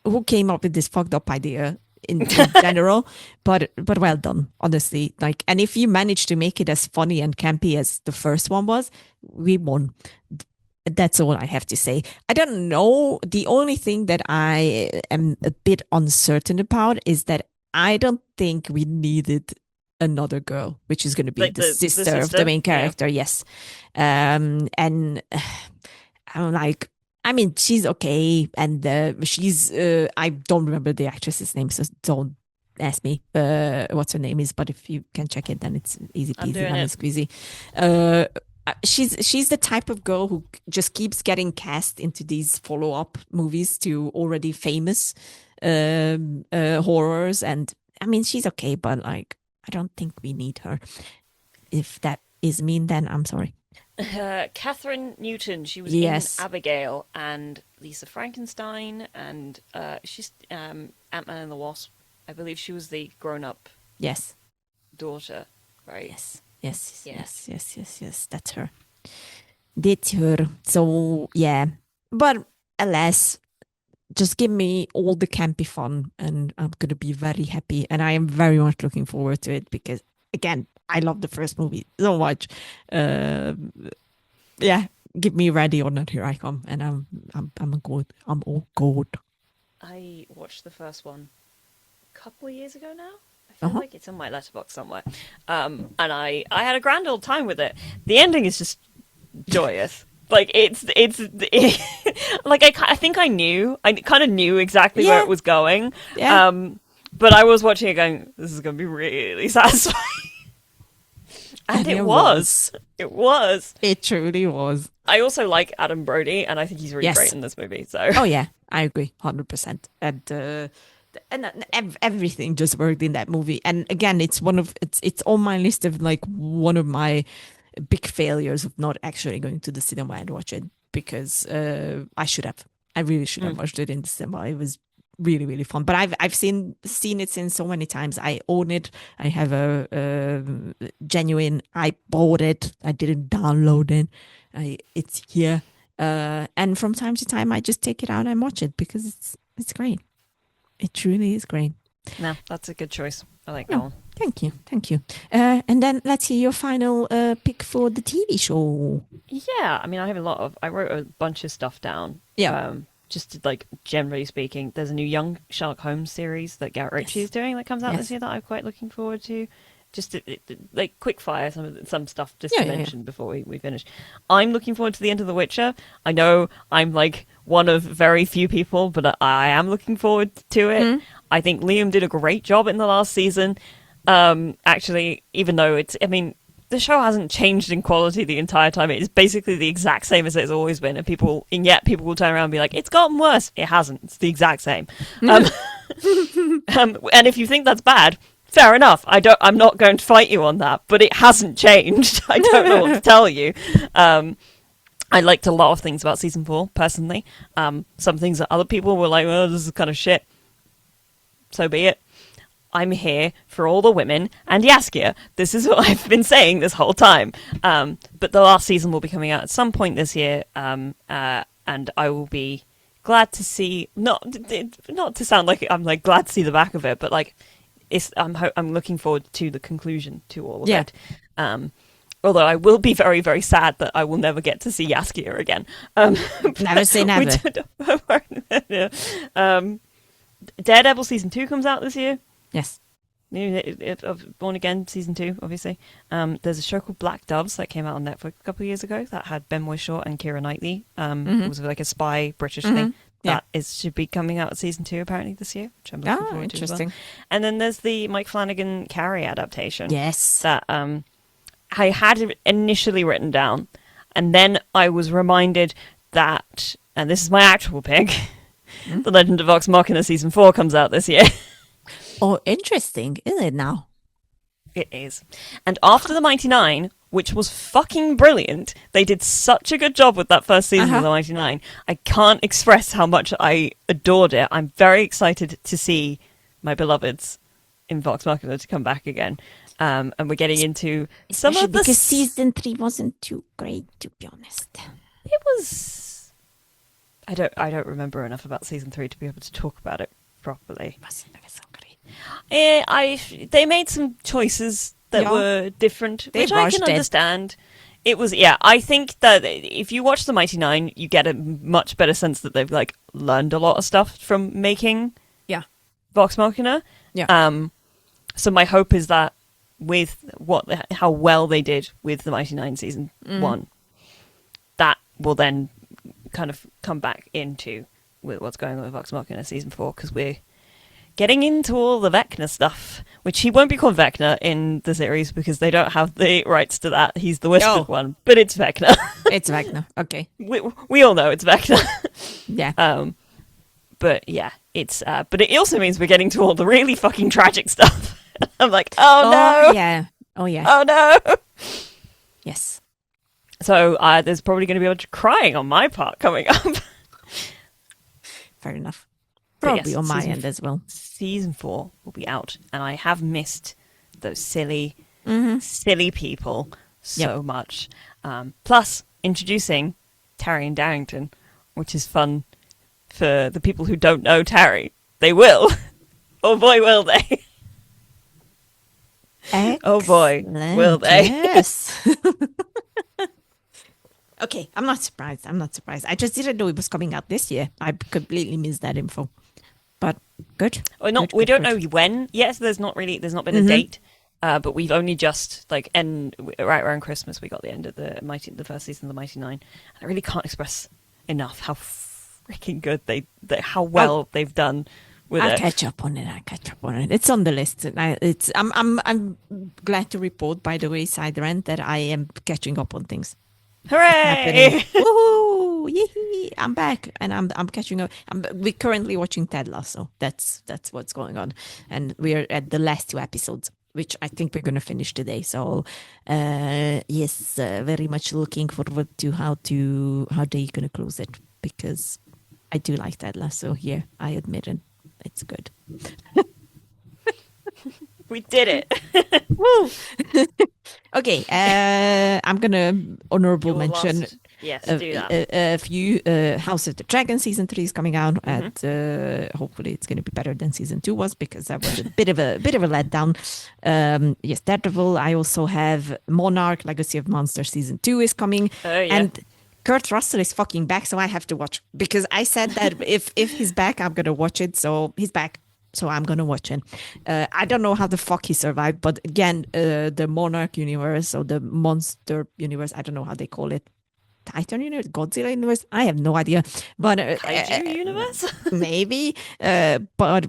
who came up with this fucked up idea in general, but well done, honestly. Like, and if you manage to make it as funny and campy as the first one was, we won. That's all I have to say. I don't know. The only thing that I am a bit uncertain about is that I don't think we needed another girl, which is going to be Like the the sister of the sister, main yeah. character. Yes. And I'm like, I mean, she's okay. And I don't remember the actress's name, so don't ask me what her name is. But if you can check it, then it's easy I'm peasy, doing lemon it. squeezy. She's the type of girl who just keeps getting cast into these follow-up movies to already famous horrors, and I mean she's okay, but like I don't think we need her. If that is mean, then I'm sorry. Catherine Newton. She was in Yes, Abigail and Lisa Frankenstein, and she's Ant-Man and the Wasp. I believe she was the grown-up yes, daughter, right? yes, yes, Yeah. yes, yes, yes, yes. That's her. That's her. So yeah, but alas, just give me all the campy fun and I'm going to be very happy. And I am very much looking forward to it because, again, I love the first movie so much. Uh, yeah, give me ready or not, here I come. And I'm good. I'm all good. I watched the first one a couple of years ago now. I feel Uh-huh. like it's in my letterbox somewhere. And I had a grand old time with it. The ending is just joyous. Like like I think I kind of knew exactly where Yeah, it was going. yeah. Um, but I was watching it going, this is going to be really satisfying. And And it it was. was. It was. It truly was. I also like Adam Brody, and I think he's really great Yes. in this movie. So Oh, yeah. I agree 100%. And everything just worked in that movie. And again, it's on my list of like one of my big failures of not actually going to the cinema and watch it because I should have. I really should have Mm. watched it in the cinema. It was really really fun. But I've seen it since so many times. I own it. I have a genuine. I bought it. I didn't download it. It's here. And from time to time, I just take it out and watch it because it's great. It truly is great. No, that's a good choice. I like that Yeah, one. thank you, thank you. And then let's hear your final pick for the TV show. Yeah, I mean, I wrote a bunch of stuff down. Yeah. Just to, like, generally speaking, there's a new young Sherlock Holmes series that Garrett Ritchie Yes. is doing that comes out this Yes. year that I'm quite looking forward to. Just like quick fire some stuff just Yeah, to yeah, yeah. mention before we finish. I'm looking forward to the end of The Witcher. I know I'm like one of very few people, but I am looking forward to it. Mm. I think Liam did a great job in the last season. Actually, even though I mean, the show hasn't changed in quality the entire time. It's basically the exact same as it's always been, and yet people will turn around and be like, "It's gotten worse." It hasn't. It's the exact same. Um, and if you think that's bad, fair enough. I'm not going to fight you on that, but it hasn't changed. I don't know what to tell you. I liked a lot of things about season 4, personally. Some things that other people were like, "Oh, this is kind of shit." So be it. I'm here for all the women and Yaskia. This is what I've been saying this whole time. But the last season will be coming out at some point this year, and I will be glad to see. Not to sound like I'm like glad to see the back of it, but like I'm looking forward to the conclusion to all of Yeah. it. Although I will be very, very sad that I will never get to see Yaskia again. Never say never. Yeah. Daredevil season 2 comes out this year. Yes. Of Born Again season 2, obviously. There's a show called Black Doves that came out on Netflix a couple of years ago that had Ben Whishaw and Keira Knightley. It was like a spy British thing. Yeah. Should be coming out season 2 apparently this year, which I'm looking forward to as well. Interesting. And then there's the Mike Flanagan Carrie adaptation. Yes. That I had initially written down, and then I was reminded that, and this is my actual pick, The Legend of Vox Machina season 4 comes out this year. Oh, interesting, is it now? It is. And after the Mighty Nine, which was fucking brilliant, they did such a good job with that first season of the Mighty Nine. I can't express how much I adored it. I'm very excited to see my beloveds in Vox Machina to come back again. And we're getting into some Especially of the... because season 3 wasn't too great, to be honest. It was... I don't remember enough about season 3 to be able to talk about it properly. It wasn't so great. They made some choices that Yeah, were different, they which I can rushed it. understand. It was, yeah. I think that if you watch the Mighty Nine, you get a much better sense that they've like learned a lot of stuff from making Yeah, Vox Machina. yeah. So my hope is that with how well they did with the Mighty Nine season one, that will then kind of come back into with what's going on with Vox Machina season 4, because we're getting into all the Vecna stuff, which he won't be called Vecna in the series because they don't have the rights to that. He's the Whispered Oh, one, but it's Vecna. it's Wagner. Okay. we all know it's Vecna. Yeah. But yeah, it's but it also means we're getting to all the really fucking tragic stuff. I'm like, oh Oh, no, yeah. Oh, yeah. oh no. Yes. So there's probably going to be a bunch of crying on my part coming up. Fair enough. But Probably yes, on my end as well. Season 4 will be out, and I have missed those silly, silly people so much. Plus, introducing Tarry and Darrington, which is fun for the people who don't know Tarry. They will. Oh boy, will they. Oh boy, will they. Yes. Okay, I'm not surprised. I'm not surprised. I just didn't know it was coming out this year. I completely missed that info. But good. Well, not Good, we good, don't good. know when. Yes, there's not been a date. But we've only just right around Christmas we got the end of the first season of the Mighty Nine. And I really can't express enough how freaking good how well they've done with I'll it. catch up on it. I'll catch up on it. It's on the list. And I'm glad to report, by the way, side rant, that I am catching up on things. Happening. Hooray! Woohoo! Yee! I'm back, and I'm catching up. We're currently watching Ted Lasso. That's what's going on, and we're at the last 2 episodes, which I think we're gonna finish today. So, yes, very much looking forward to how they're gonna close it, because I do like Ted Lasso. Yeah, I admit it. It's good. We did it. Woo! Okay, I'm gonna honorable Your mention last- Yes, do that. a few. House of the Dragon season 3 is coming out, and hopefully it's going to be better than season 2 was, because that was a bit of a letdown. Yes, Daredevil. I also have Monarch: Legacy of Monsters season 2 is coming, Oh, yeah. and Kurt Russell is fucking back, so I have to watch, because I said that if he's back, I'm gonna watch it. So he's back. So I'm gonna watch it. I don't know how the fuck he survived, but again, the Monarch universe or the monster universe, I don't know how they call it. Titan universe, Godzilla universe, I have no idea. But Kaiju universe? maybe. But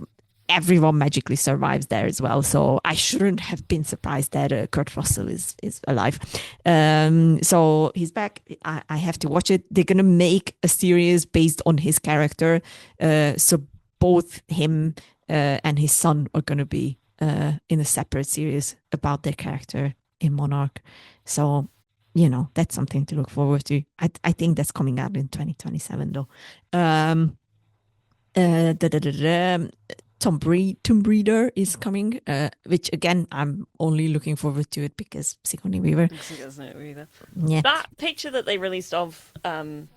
everyone magically survives there as well. So I shouldn't have been surprised that Kurt Russell is alive. So he's back. I have to watch it. They're gonna make a series based on his character. So both him and his son are going to be in a separate series about their character in Monarch. So, that's something to look forward to. I think that's coming out in 2027, though. Tomb Raider is coming, which again, I'm only looking forward to it because Sigourney Weaver. Yeah. That picture that they released of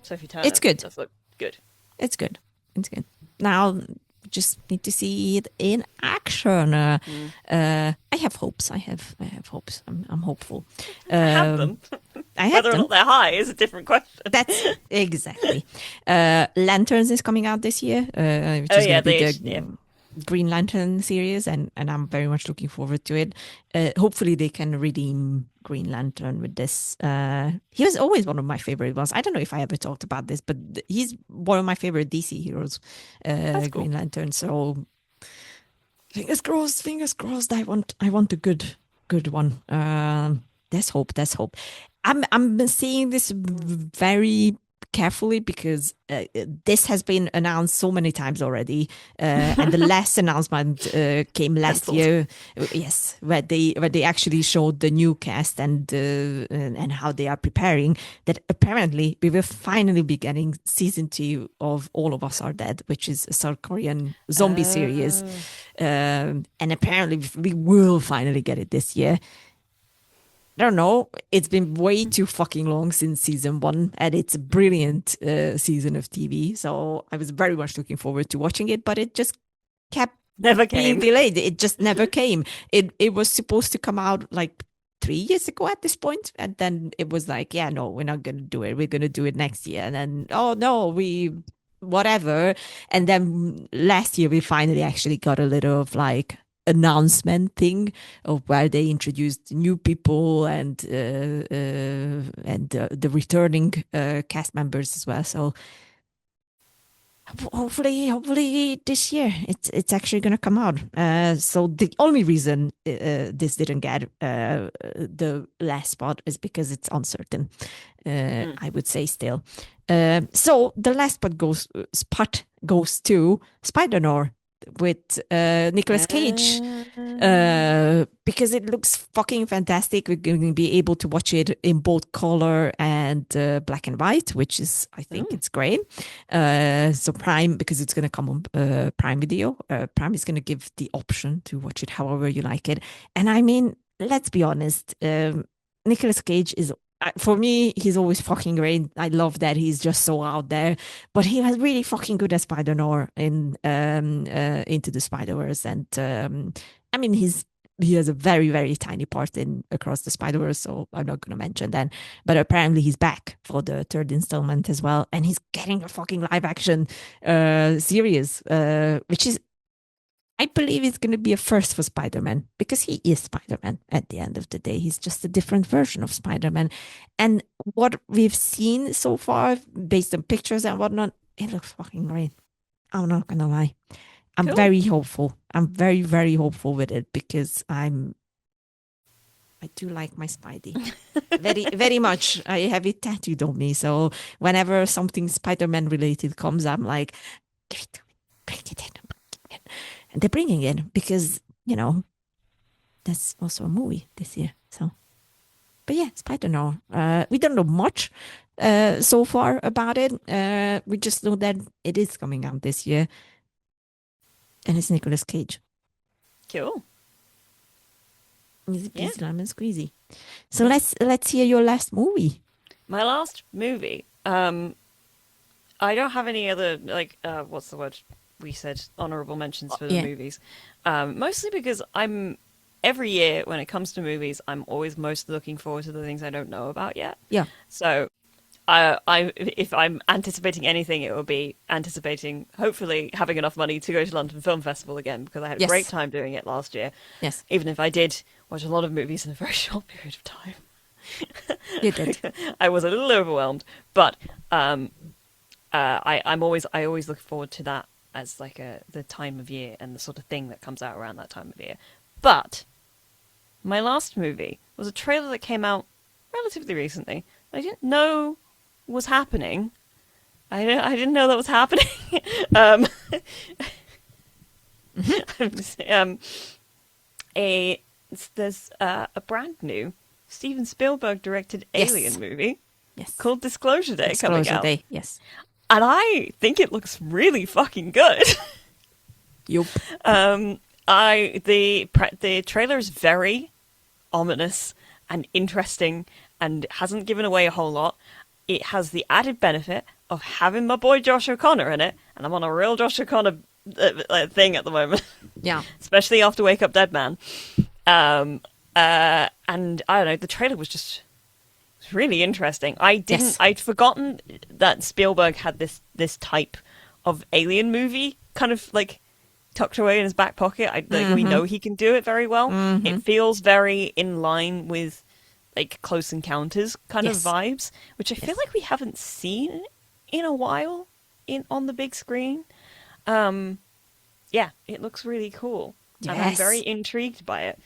Sophie Turner. It's good. Does look good. It's good. It's good. Now, just need to see it in action. I have hopes. I have hopes. I'm hopeful. I have them. I have Whether or them. not they're high is a different question. That's exactly. Lanterns is coming out this year, which is going to be the Green Lantern series, and I'm very much looking forward to it. Hopefully they can redeem Green Lantern with this. He was always one of my favorite ones. I don't know if I ever talked about this, but he's one of my favorite DC heroes, That's cool. Green Lantern. So fingers crossed, fingers crossed. I want a good one. There's hope. I'm seeing this very carefully because this has been announced so many times already, and the last announcement came last year. Yes, where they actually showed the new cast and how they are preparing. That apparently we will finally be getting season 2 of All of Us Are Dead, which is a South Korean zombie series, and apparently we will finally get it this year. I don't know. It's been way too fucking long since season 1, and it's a brilliant season of TV. So I was very much looking forward to watching it, but it just kept Never being came. delayed. It just never came. It was supposed to come out like 3 years ago at this point, and then it was like, yeah, no, we're not gonna do it. We're gonna do it next year, and then oh no, we whatever. And then last year we finally actually got a little of like announcement thing of where they introduced new people and the returning cast members as well. So hopefully this year it's actually going to come out. So the only reason this didn't get the last spot is because it's uncertain. Mm. I would say still. So the last spot goes to Spider-Noir with Nicolas Cage, Uh, because it looks fucking fantastic. We're going to be able to watch it in both color and black and white, which is, I think, mm. it's great. So Prime, because it's going to come on Prime Video, Prime is going to give the option to watch it however you like it. And I mean, let's be honest, Nicolas Cage is. For me, he's always fucking great. I love that he's just so out there. But he was really fucking good as Spider-Noir in Into the Spider-Verse, and I mean, he has a very very tiny part in Across the Spider-Verse, so I'm not going to mention that. But apparently, he's back for the third installment as well, and he's getting a fucking live action series, which is, I believe, it's going to be a first for Spider-Man, because he is Spider-Man at the end of the day. He's just a different version of Spider-Man. And what we've seen so far, based on pictures and whatnot, it looks fucking great. I'm not going to lie. I'm Cool. very hopeful. I'm very, very hopeful with it, because I do like my Spidey. Very, very much. I have it tattooed on me. So whenever something Spider-Man related comes, I'm like, give it to me. Bring it in. Bring it in. And they're bringing it because, that's also a movie this year. So, but yeah, Spider-Noir. We don't know much so far about it. We just know that it is coming out this year, and it's Nicolas Cage. Cool. Easy Yeah. peasy lemon squeezy. So let's hear your last movie. My last movie. I don't have any other what's the word we said, honorable mentions for the Yeah, movies. Mostly because I'm every year when it comes to movies, I'm always most looking forward to the things I don't know about yet. yeah, So if I'm anticipating anything, it will be anticipating hopefully having enough money to go to London Film Festival again, because I had a great yes, time doing it last year. yes, Even if I did watch a lot of movies in a very short period of time, you did. I was a little overwhelmed. But I always look forward to that as like the time of year and the sort of thing that comes out around that time of year. But my last movie was a trailer that came out relatively recently. I didn't know was happening. I didn't know that was happening. um, um, there's a brand new Steven Spielberg directed Yes, Alien movie yes. called Disclosure Day coming Disclosure out, Day. Yes. and I think it looks really fucking good. Yup. The trailer is very ominous and interesting and hasn't given away a whole lot. It has the added benefit of having my boy Josh O'Connor in it, and I'm on a real Josh O'Connor thing at the moment, Yeah. especially after Wake Up Dead Man. And I don't know, the trailer was just really interesting. Yes. I'd forgotten that Spielberg had this type of alien movie kind of like tucked away in his back pocket. We know he can do it very well. It feels very in line with like Close Encounters kind of Yes. vibes, which I feel Yes. like we haven't seen in a while on the big screen. Yeah, it looks really cool, and I'm very Yes. intrigued by it.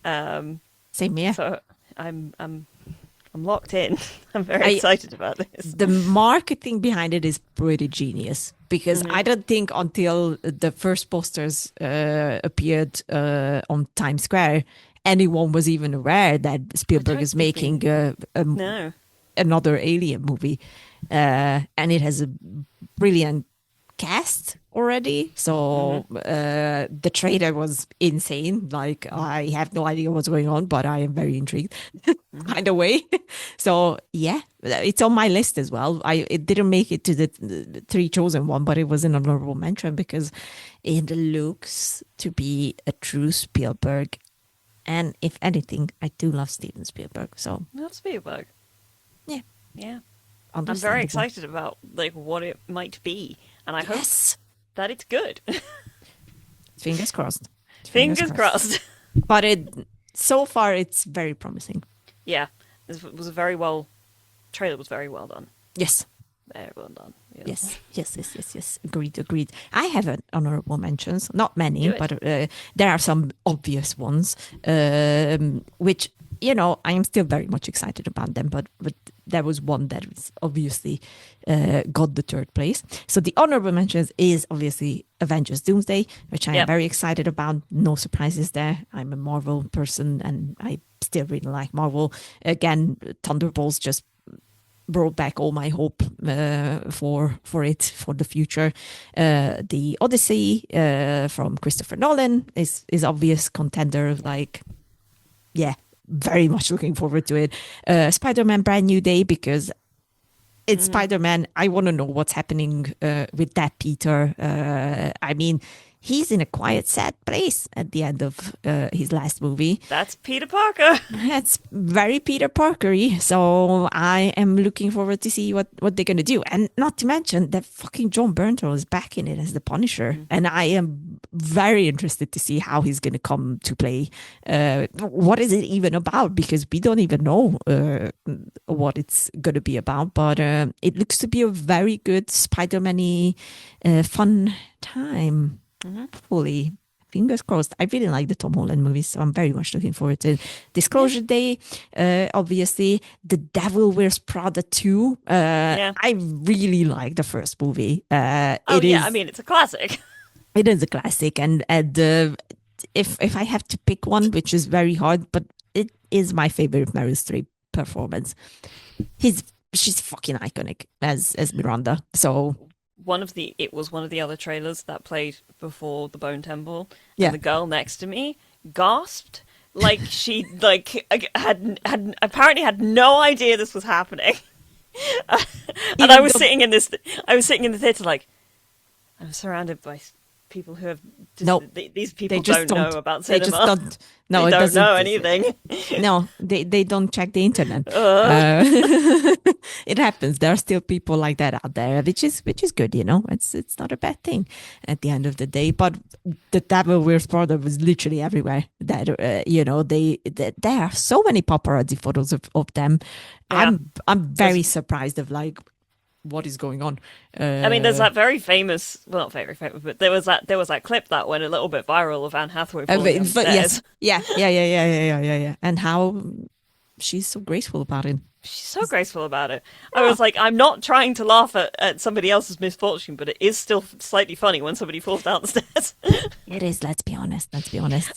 Um, Same here. so I'm locked in. I'm very I excited about this. The marketing behind it is pretty genius, because Hmm. I don't think until the first posters appeared on Times Square, anyone was even aware that I Spielberg don't is think we. making No. another Alien movie, and it has a brilliant cast already. Hmm. So the trailer was insane. Like, I have no idea what's going on, but I am very intrigued. kind of way. So yeah, it's on my list as well. It didn't make it to the three chosen one, but it was an honorable mention because it looks to be a true Spielberg. And if anything, I do love Steven Spielberg. So That's Spielberg. yeah, Yeah. I'm very understandable. excited about like what it might be, and I hope Yes, that it's good. fingers crossed. Fingers Fingers crossed. crossed. But it so far it's very promising. Yeah, this was a very well trailer was very well done. Yes. Very well done. Yeah. Yes. Agreed. I have an honorable mentions, not many, Do it. but there are some obvious ones, which I am still very much excited about them. But there was one that was obviously got the third place. So the honorable mentions is obviously Avengers Doomsday, which I am Yep. very excited about. No surprises there. I'm a Marvel person, and I still really like Marvel. Again, Thunderbolts just brought back all my hope for the future. The Odyssey from Christopher Nolan is obvious contender. Like, yeah, very much looking forward to it. Spider-Man Brand New Day because it's Spider-Man. I want to know what's happening with that Peter. I mean, he's in a quiet, sad place at the end of his last movie. That's Peter Parker. That's very Peter Parkery. So I am looking forward to see what they're going to do. And not to mention that fucking John Bernthal is back in it as the Punisher. And I am very interested to see how he's going to come to play. What is it even about? Because we don't even know what it's going to be about. But it looks to be a very good Spider-Man-y fun time. Hopefully, fingers crossed. I really like the Tom Holland movies, so I'm very much looking forward to Disclosure Day. Obviously, The Devil Wears Prada 2. Yeah. I really like the first movie. Oh yeah, I mean it's a classic. It is a classic, and if I have to pick one, which is very hard, but it is my favorite Meryl Streep performance. She's fucking iconic as Miranda. So It was one of the other trailers that played before the Bone Temple. Yeah. And the girl next to me gasped like she like had apparently had no idea this was happening. And I was sitting in the theater like I'm surrounded by people who have No, these people they just don't know about They cinema. just don't. No, They it don't doesn't. know anything. No, they don't check the internet. It happens. There are still people like that out there, which is good. It's not a bad thing at the end of the day. But the Devil Wears Prada was literally everywhere. That there are so many paparazzi photos of them. Yeah. I'm very surprised of like what is going on. I mean, there's that very famous, well, not very famous, but there was that clip that went a little bit viral of Anne Hathaway falling downstairs. Yes, yeah. And how she's so graceful about it. She's so graceful about it. I was like, I'm not trying to laugh at somebody else's misfortune, but it is still slightly funny when somebody falls down the stairs. It is. Let's be honest.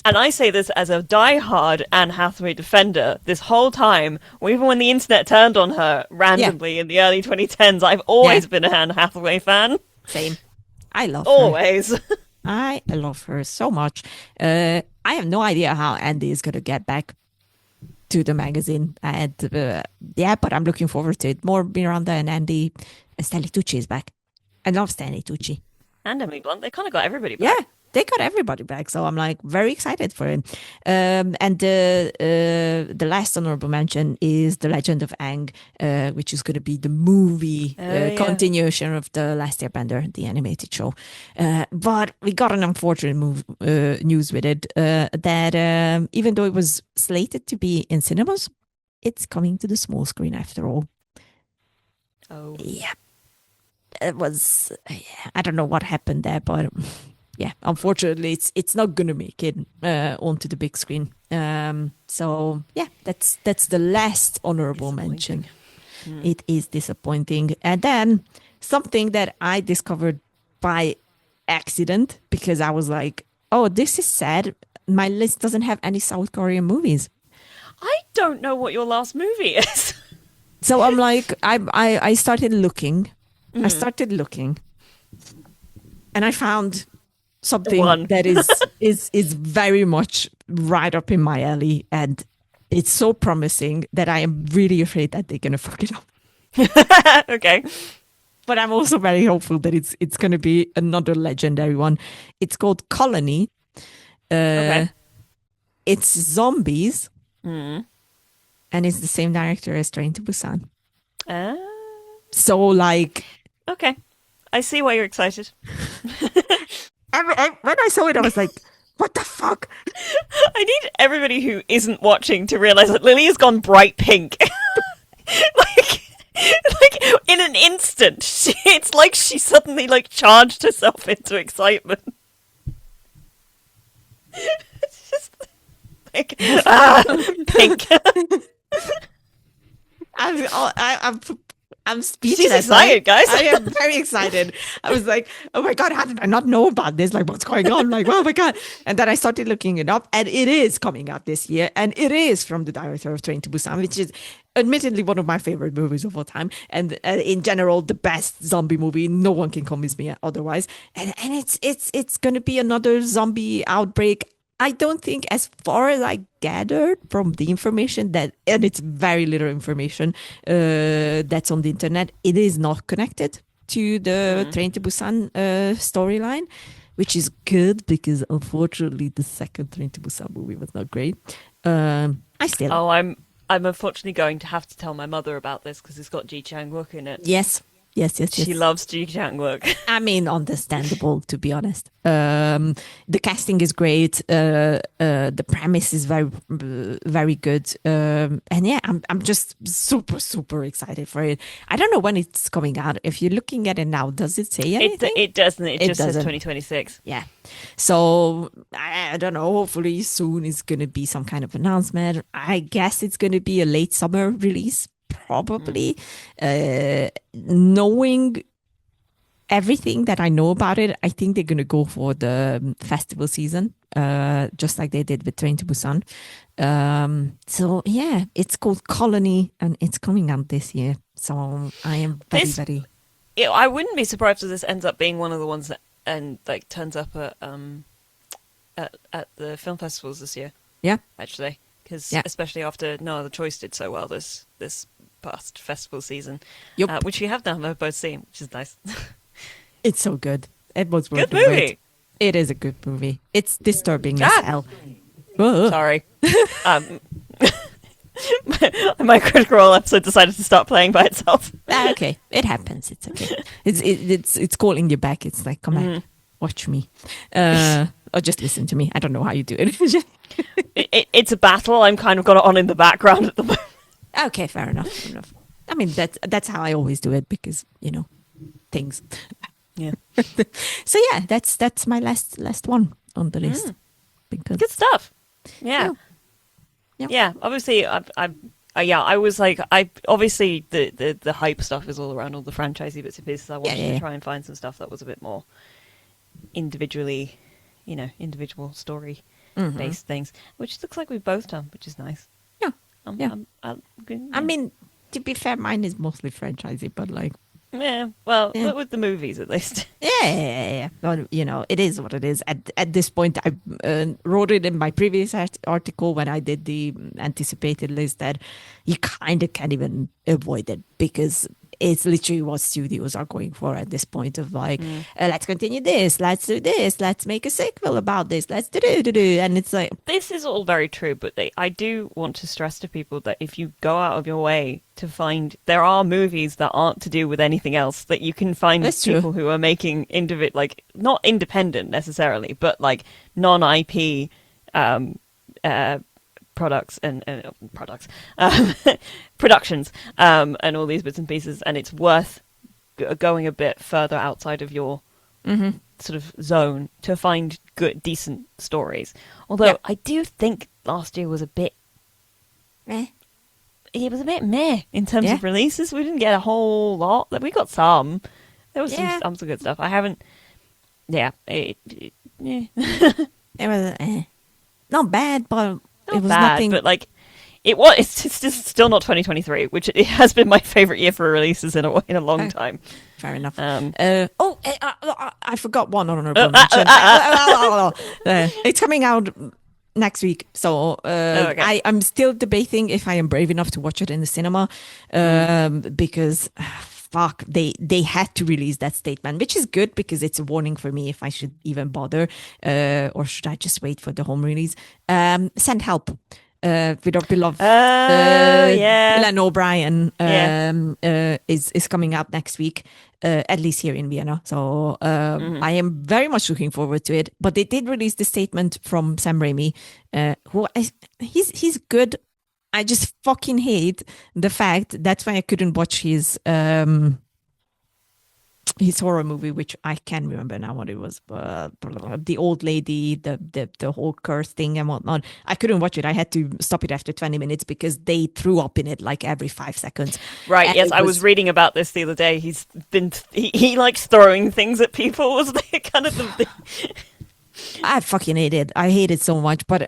And I say this as a diehard Anne Hathaway defender. This whole time, even when the internet turned on her randomly in the early 2010s, I've always been an Anne Hathaway fan. Same. I love her. Always. I love her so much. I have no idea how Andy is going to get back to the magazine. And but I'm looking forward to it. More Miranda and Andy. And Stanley Tucci is back. I love Stanley Tucci. And Emily Blunt. They kind of got everybody back. Yeah, they got everybody back. So I'm like very excited for it. And the last honorable mention is The Legend of Aang, which is going to be the movie continuation of The Last Airbender, the animated show. But we got an unfortunate news with it that even though it was slated to be in cinemas, it's coming to the small screen after all. Oh. Yeah. It was, I don't know what happened there, but yeah, unfortunately, it's not gonna make it onto the big screen. So yeah, that's the last honorable mention. It is disappointing. And then something that I discovered by accident because I was like, oh, this is sad. My list doesn't have any South Korean movies. I don't know what your last movie is. So I'm like, I started looking. I started looking, and I found something that is very much right up in my alley, and It's so promising that I am really afraid that they're gonna fuck it up. Okay. But I'm also very hopeful that it's gonna be another legendary one. It's called Colony. Okay. It's zombies, Mm. and it's the same director as Train to Busan. Uh, So like, okay. I see why you're excited. when I saw it, I was like, "What the fuck?" I need everybody who isn't watching to realize that Lily has gone bright pink. like, like in an instant, it's like she suddenly like charged herself into excitement. It's just like pink. I'm speechless. She's excited, guys. I am very excited. I was like, oh my God, how did I not know about this? Like, what's going on? Like, oh my God. And then I started looking it up, and it is coming out this year. And it is from the director of Train to Busan, which is admittedly one of my favorite movies of all time. And in general, the best zombie movie. No one can convince me otherwise. And it's going to be another zombie outbreak. I don't think, as far as I gathered from the information that, and it's very little information that's on the internet, it is not connected to the Train to Busan storyline, which is good because unfortunately the second Train to Busan movie was not great. I still, Oh, I'm unfortunately going to have to tell my mother about this because it's got Ji Chang Wook in it. yes. She loves Ji Chang Wook. I mean, understandable, to be honest. The casting is great. The premise is very good. And yeah, I'm just super, super excited for it. I don't know when it's coming out. If you're looking at it now, does it say anything? It doesn't. It just says doesn't. 2026. Yeah. So I don't know. Hopefully soon is going to be some kind of announcement. I guess it's going to be a late summer release. Probably. Knowing everything that I know about it, I think they're going to go for the festival season, just like they did with Train to Busan. So yeah, it's called Colony, and it's coming out this year. So I am very. I wouldn't be surprised if this ends up being one of the ones that like turns up at the film festivals this year. Yeah, actually, because yeah. especially after No Other Choice did so well this past festival season, Yep. which we have now both seen, which is nice. It's so good. It was worth Good the movie. wait. It is a good movie. It's disturbing as hell. Whoa. Sorry. My Critical Role episode decided to stop playing by itself. Okay, it happens. It's okay. It's calling you back. It's like, come back, watch me, or just listen to me. I don't know how you do it. It's a battle. I'm kind of got it on in the background at the moment. Okay, fair enough. Fair enough. I mean, that's how I always do it because things. Yeah. So yeah, that's my last one on the list. Because Good stuff. Yeah. Yeah. Obviously, I was like, obviously the hype stuff is all around all the franchisey bits and pieces. I wanted to try and find some stuff that was a bit more individually, individual story based things, which looks like we've both done, which is nice. Yeah. I mean, to be fair, mine is mostly franchisey, but like. Yeah, well, with the movies at least. Yeah. But, it is what it is. At this point, I wrote it in my previous article when I did the anticipated list that you kind of can't even avoid it because it's literally what studios are going for at this point of like, let's continue this, let's do this, let's make a sequel about this, let's do. And it's like... This is all very true, but I do want to stress to people that if you go out of your way to find... There are movies that aren't to do with anything else, that you can find people who are making not independent necessarily, but like non-IP products and productions and all these bits and pieces, and it's worth going a bit further outside of your sort of zone to find good, decent stories. Although I do think last year was a bit meh. It was a bit meh in terms of releases. We didn't get a whole lot. We got some. There was some good stuff. I haven't. Yeah. It was not bad, but it was bad, nothing. But like, it's just still not 2023, which it has been my favorite year for releases in a long time. Fair enough. I forgot one honorable mention. It's coming out next week. So Oh, okay. I'm still debating if I am brave enough to watch it in the cinema, Mm. because fuck, they had to release that statement, which is good because it's a warning for me if I should even bother, or should I just wait for the home release. Send help. With our beloved Yeah. Dylan O'Brien, Yeah. is coming out next week, at least here in Vienna. So Hmm. I am very much looking forward to it. But they did release the statement from Sam Raimi, he's good. I just fucking hate the fact that's why I couldn't watch his horror movie, which I can't remember now what it was, but the old lady, the whole curse thing and whatnot. I couldn't watch it. I had to stop it after 20 minutes because they threw up in it like every 5 seconds, Right. and Yes, it I was was reading about this the other day. He likes throwing things at people. Was the kind of the I fucking hate it. I hate it so much, but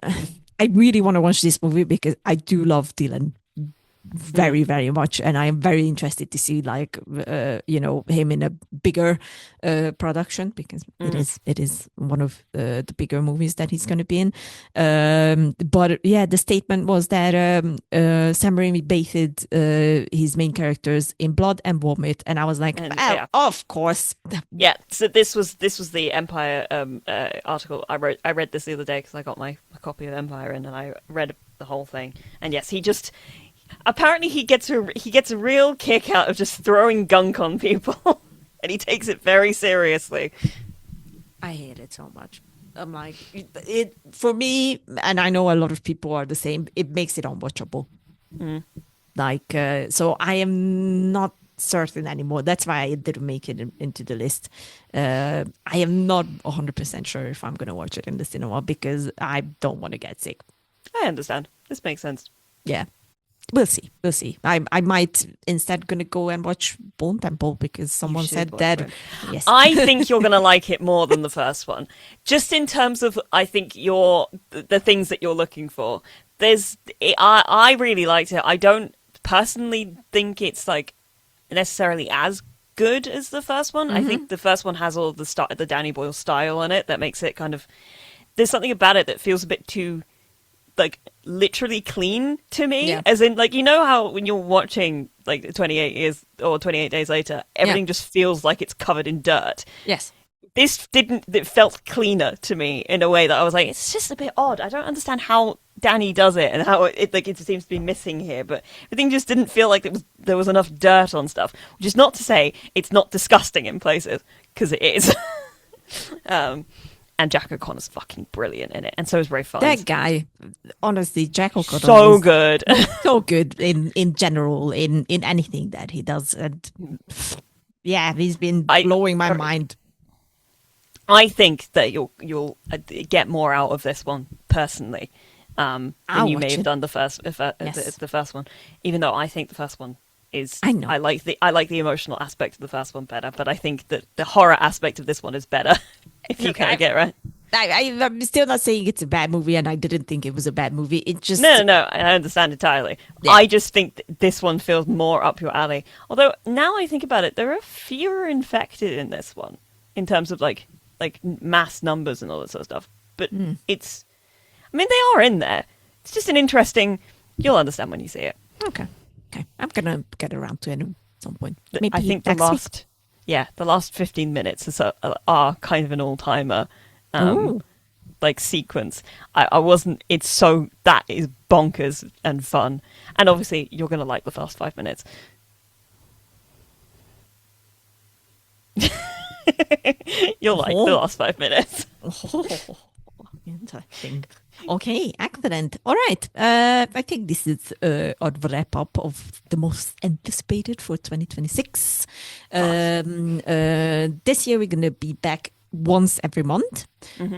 I really want to watch this movie because I do love Dylan Mm. very very much, and I am very interested to see like him in a bigger production because Mm. it is one of the bigger movies that he's going to be in. But yeah, the statement was that Sam Raimi based his main characters in blood and vomit, and I was like, And oh, yeah. of course. Yeah, so this was the Empire article I read this the other day because I got my copy of Empire in and I read the whole thing. And yes, he just apparently he gets a real kick out of just throwing gunk on people, and he takes it very seriously. I hate it so much. I'm like, it for me, and I know a lot of people are the same. It makes it unwatchable. Mm. Like, so I am not certain anymore. That's why I didn't make it into the list. I am not 100% sure if I'm going to watch it in the cinema because I don't want to get sick. I understand. This makes sense. Yeah, we'll see. We'll see. I might instead going to go and watch Bone Temple because You someone should said watch that. Bone. Yes. I think you're going to like it more than the first one. Just in terms of, I think the things that you're looking for. I really liked it. I don't personally think it's like necessarily as good as the first one. I Mm-hmm. think the first one has all the Danny Boyle style in it that makes it kind of. There's something about it that feels a bit too like literally clean to me, Yeah. as in like how when you're watching like 28 years or 28 days later Yeah. everything just feels like it's covered in dirt. Yes. This didn't. It felt cleaner to me in a way that I was like, it's just a bit odd. I don't understand how Danny does it and how it seems to be missing here, but everything just didn't feel like there was enough dirt on stuff, which is not to say it's not disgusting in places, because it is. um and Jack O'Connor's fucking brilliant in it, and so is Ray That Fiennes. guy, honestly, Jack O'Connor So is good. so good in general in anything that he does, and yeah, he's been I blowing my mind. I think that you'll get more out of this one personally, than I'll you may watch have it. done Yes, the first one. Even though I think the first one is I know. I like the emotional aspect of the first one better, but I think that the horror aspect of this one is better. If you Look, kind of get it right. I'm still not saying it's a bad movie, and I didn't think it was a bad movie. It No, just, no, no. I understand entirely. yeah, I just think this one feels more up your alley. Although now I think about it, there are fewer infected in this one in terms of like mass numbers and all that sort of stuff. But mm, it's, I mean, they are in there. It's just an interesting. You'll understand when you see it. okay, okay. I'm gonna get around to it at some point. I Maybe think next week. the last 15 minutes are kind of an all timer. Um, Oh, like sequence. I wasn't. It's so that is bonkers and fun, and obviously you're gonna like the first 5 minutes. You'll like the oh, last 5 minutes. oh, interesting. Okay, excellent. All right. I think this is our wrap up of the most anticipated for 2026. Nice. This year we're gonna be back once every month. Hmm.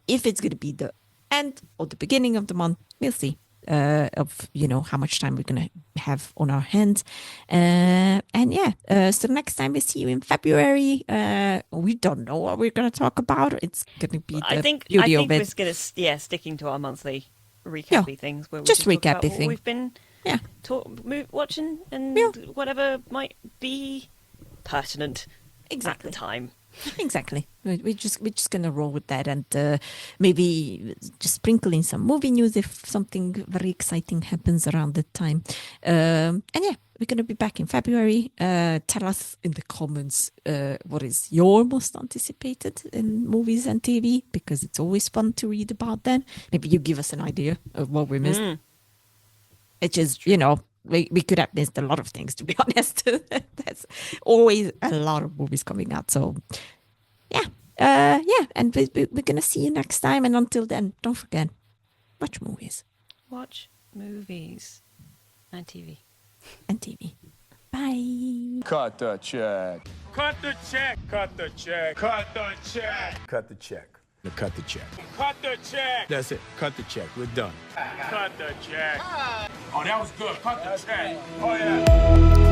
If it's gonna be the end or the beginning of the month, we'll see. Of how much time we're gonna have on our hands, and yeah. So next time we see you in February, we don't know what we're gonna talk about. It's gonna be I the think beauty of we're it. just gonna sticking to our monthly Yeah, recappy things where we just just talk about recappy what thing. we've been Yeah, watching yeah, and whatever might be pertinent at the exactly. time. Exactly. We're just gonna roll with that, and maybe just sprinkle in some movie news if something very exciting happens around that time. And yeah, we're gonna be back in February. Tell us in the comments what is your most anticipated in movies and TV, because it's always fun to read about that. Maybe you give us an idea of what we missed. Which is, we could have missed a lot of things, to be honest. There's always a lot of movies coming out. So, yeah. Yeah. And we're going to see you next time. And until then, don't forget, watch movies Watch movies and TV. and TV. Bye. Cut the check. Cut the check. Cut the check. Cut the check. Cut the check. Cut the check. Cut the check. That's it. Cut the check. We're done. Cut the check. Oh, that was good. Cut the check. Oh, yeah.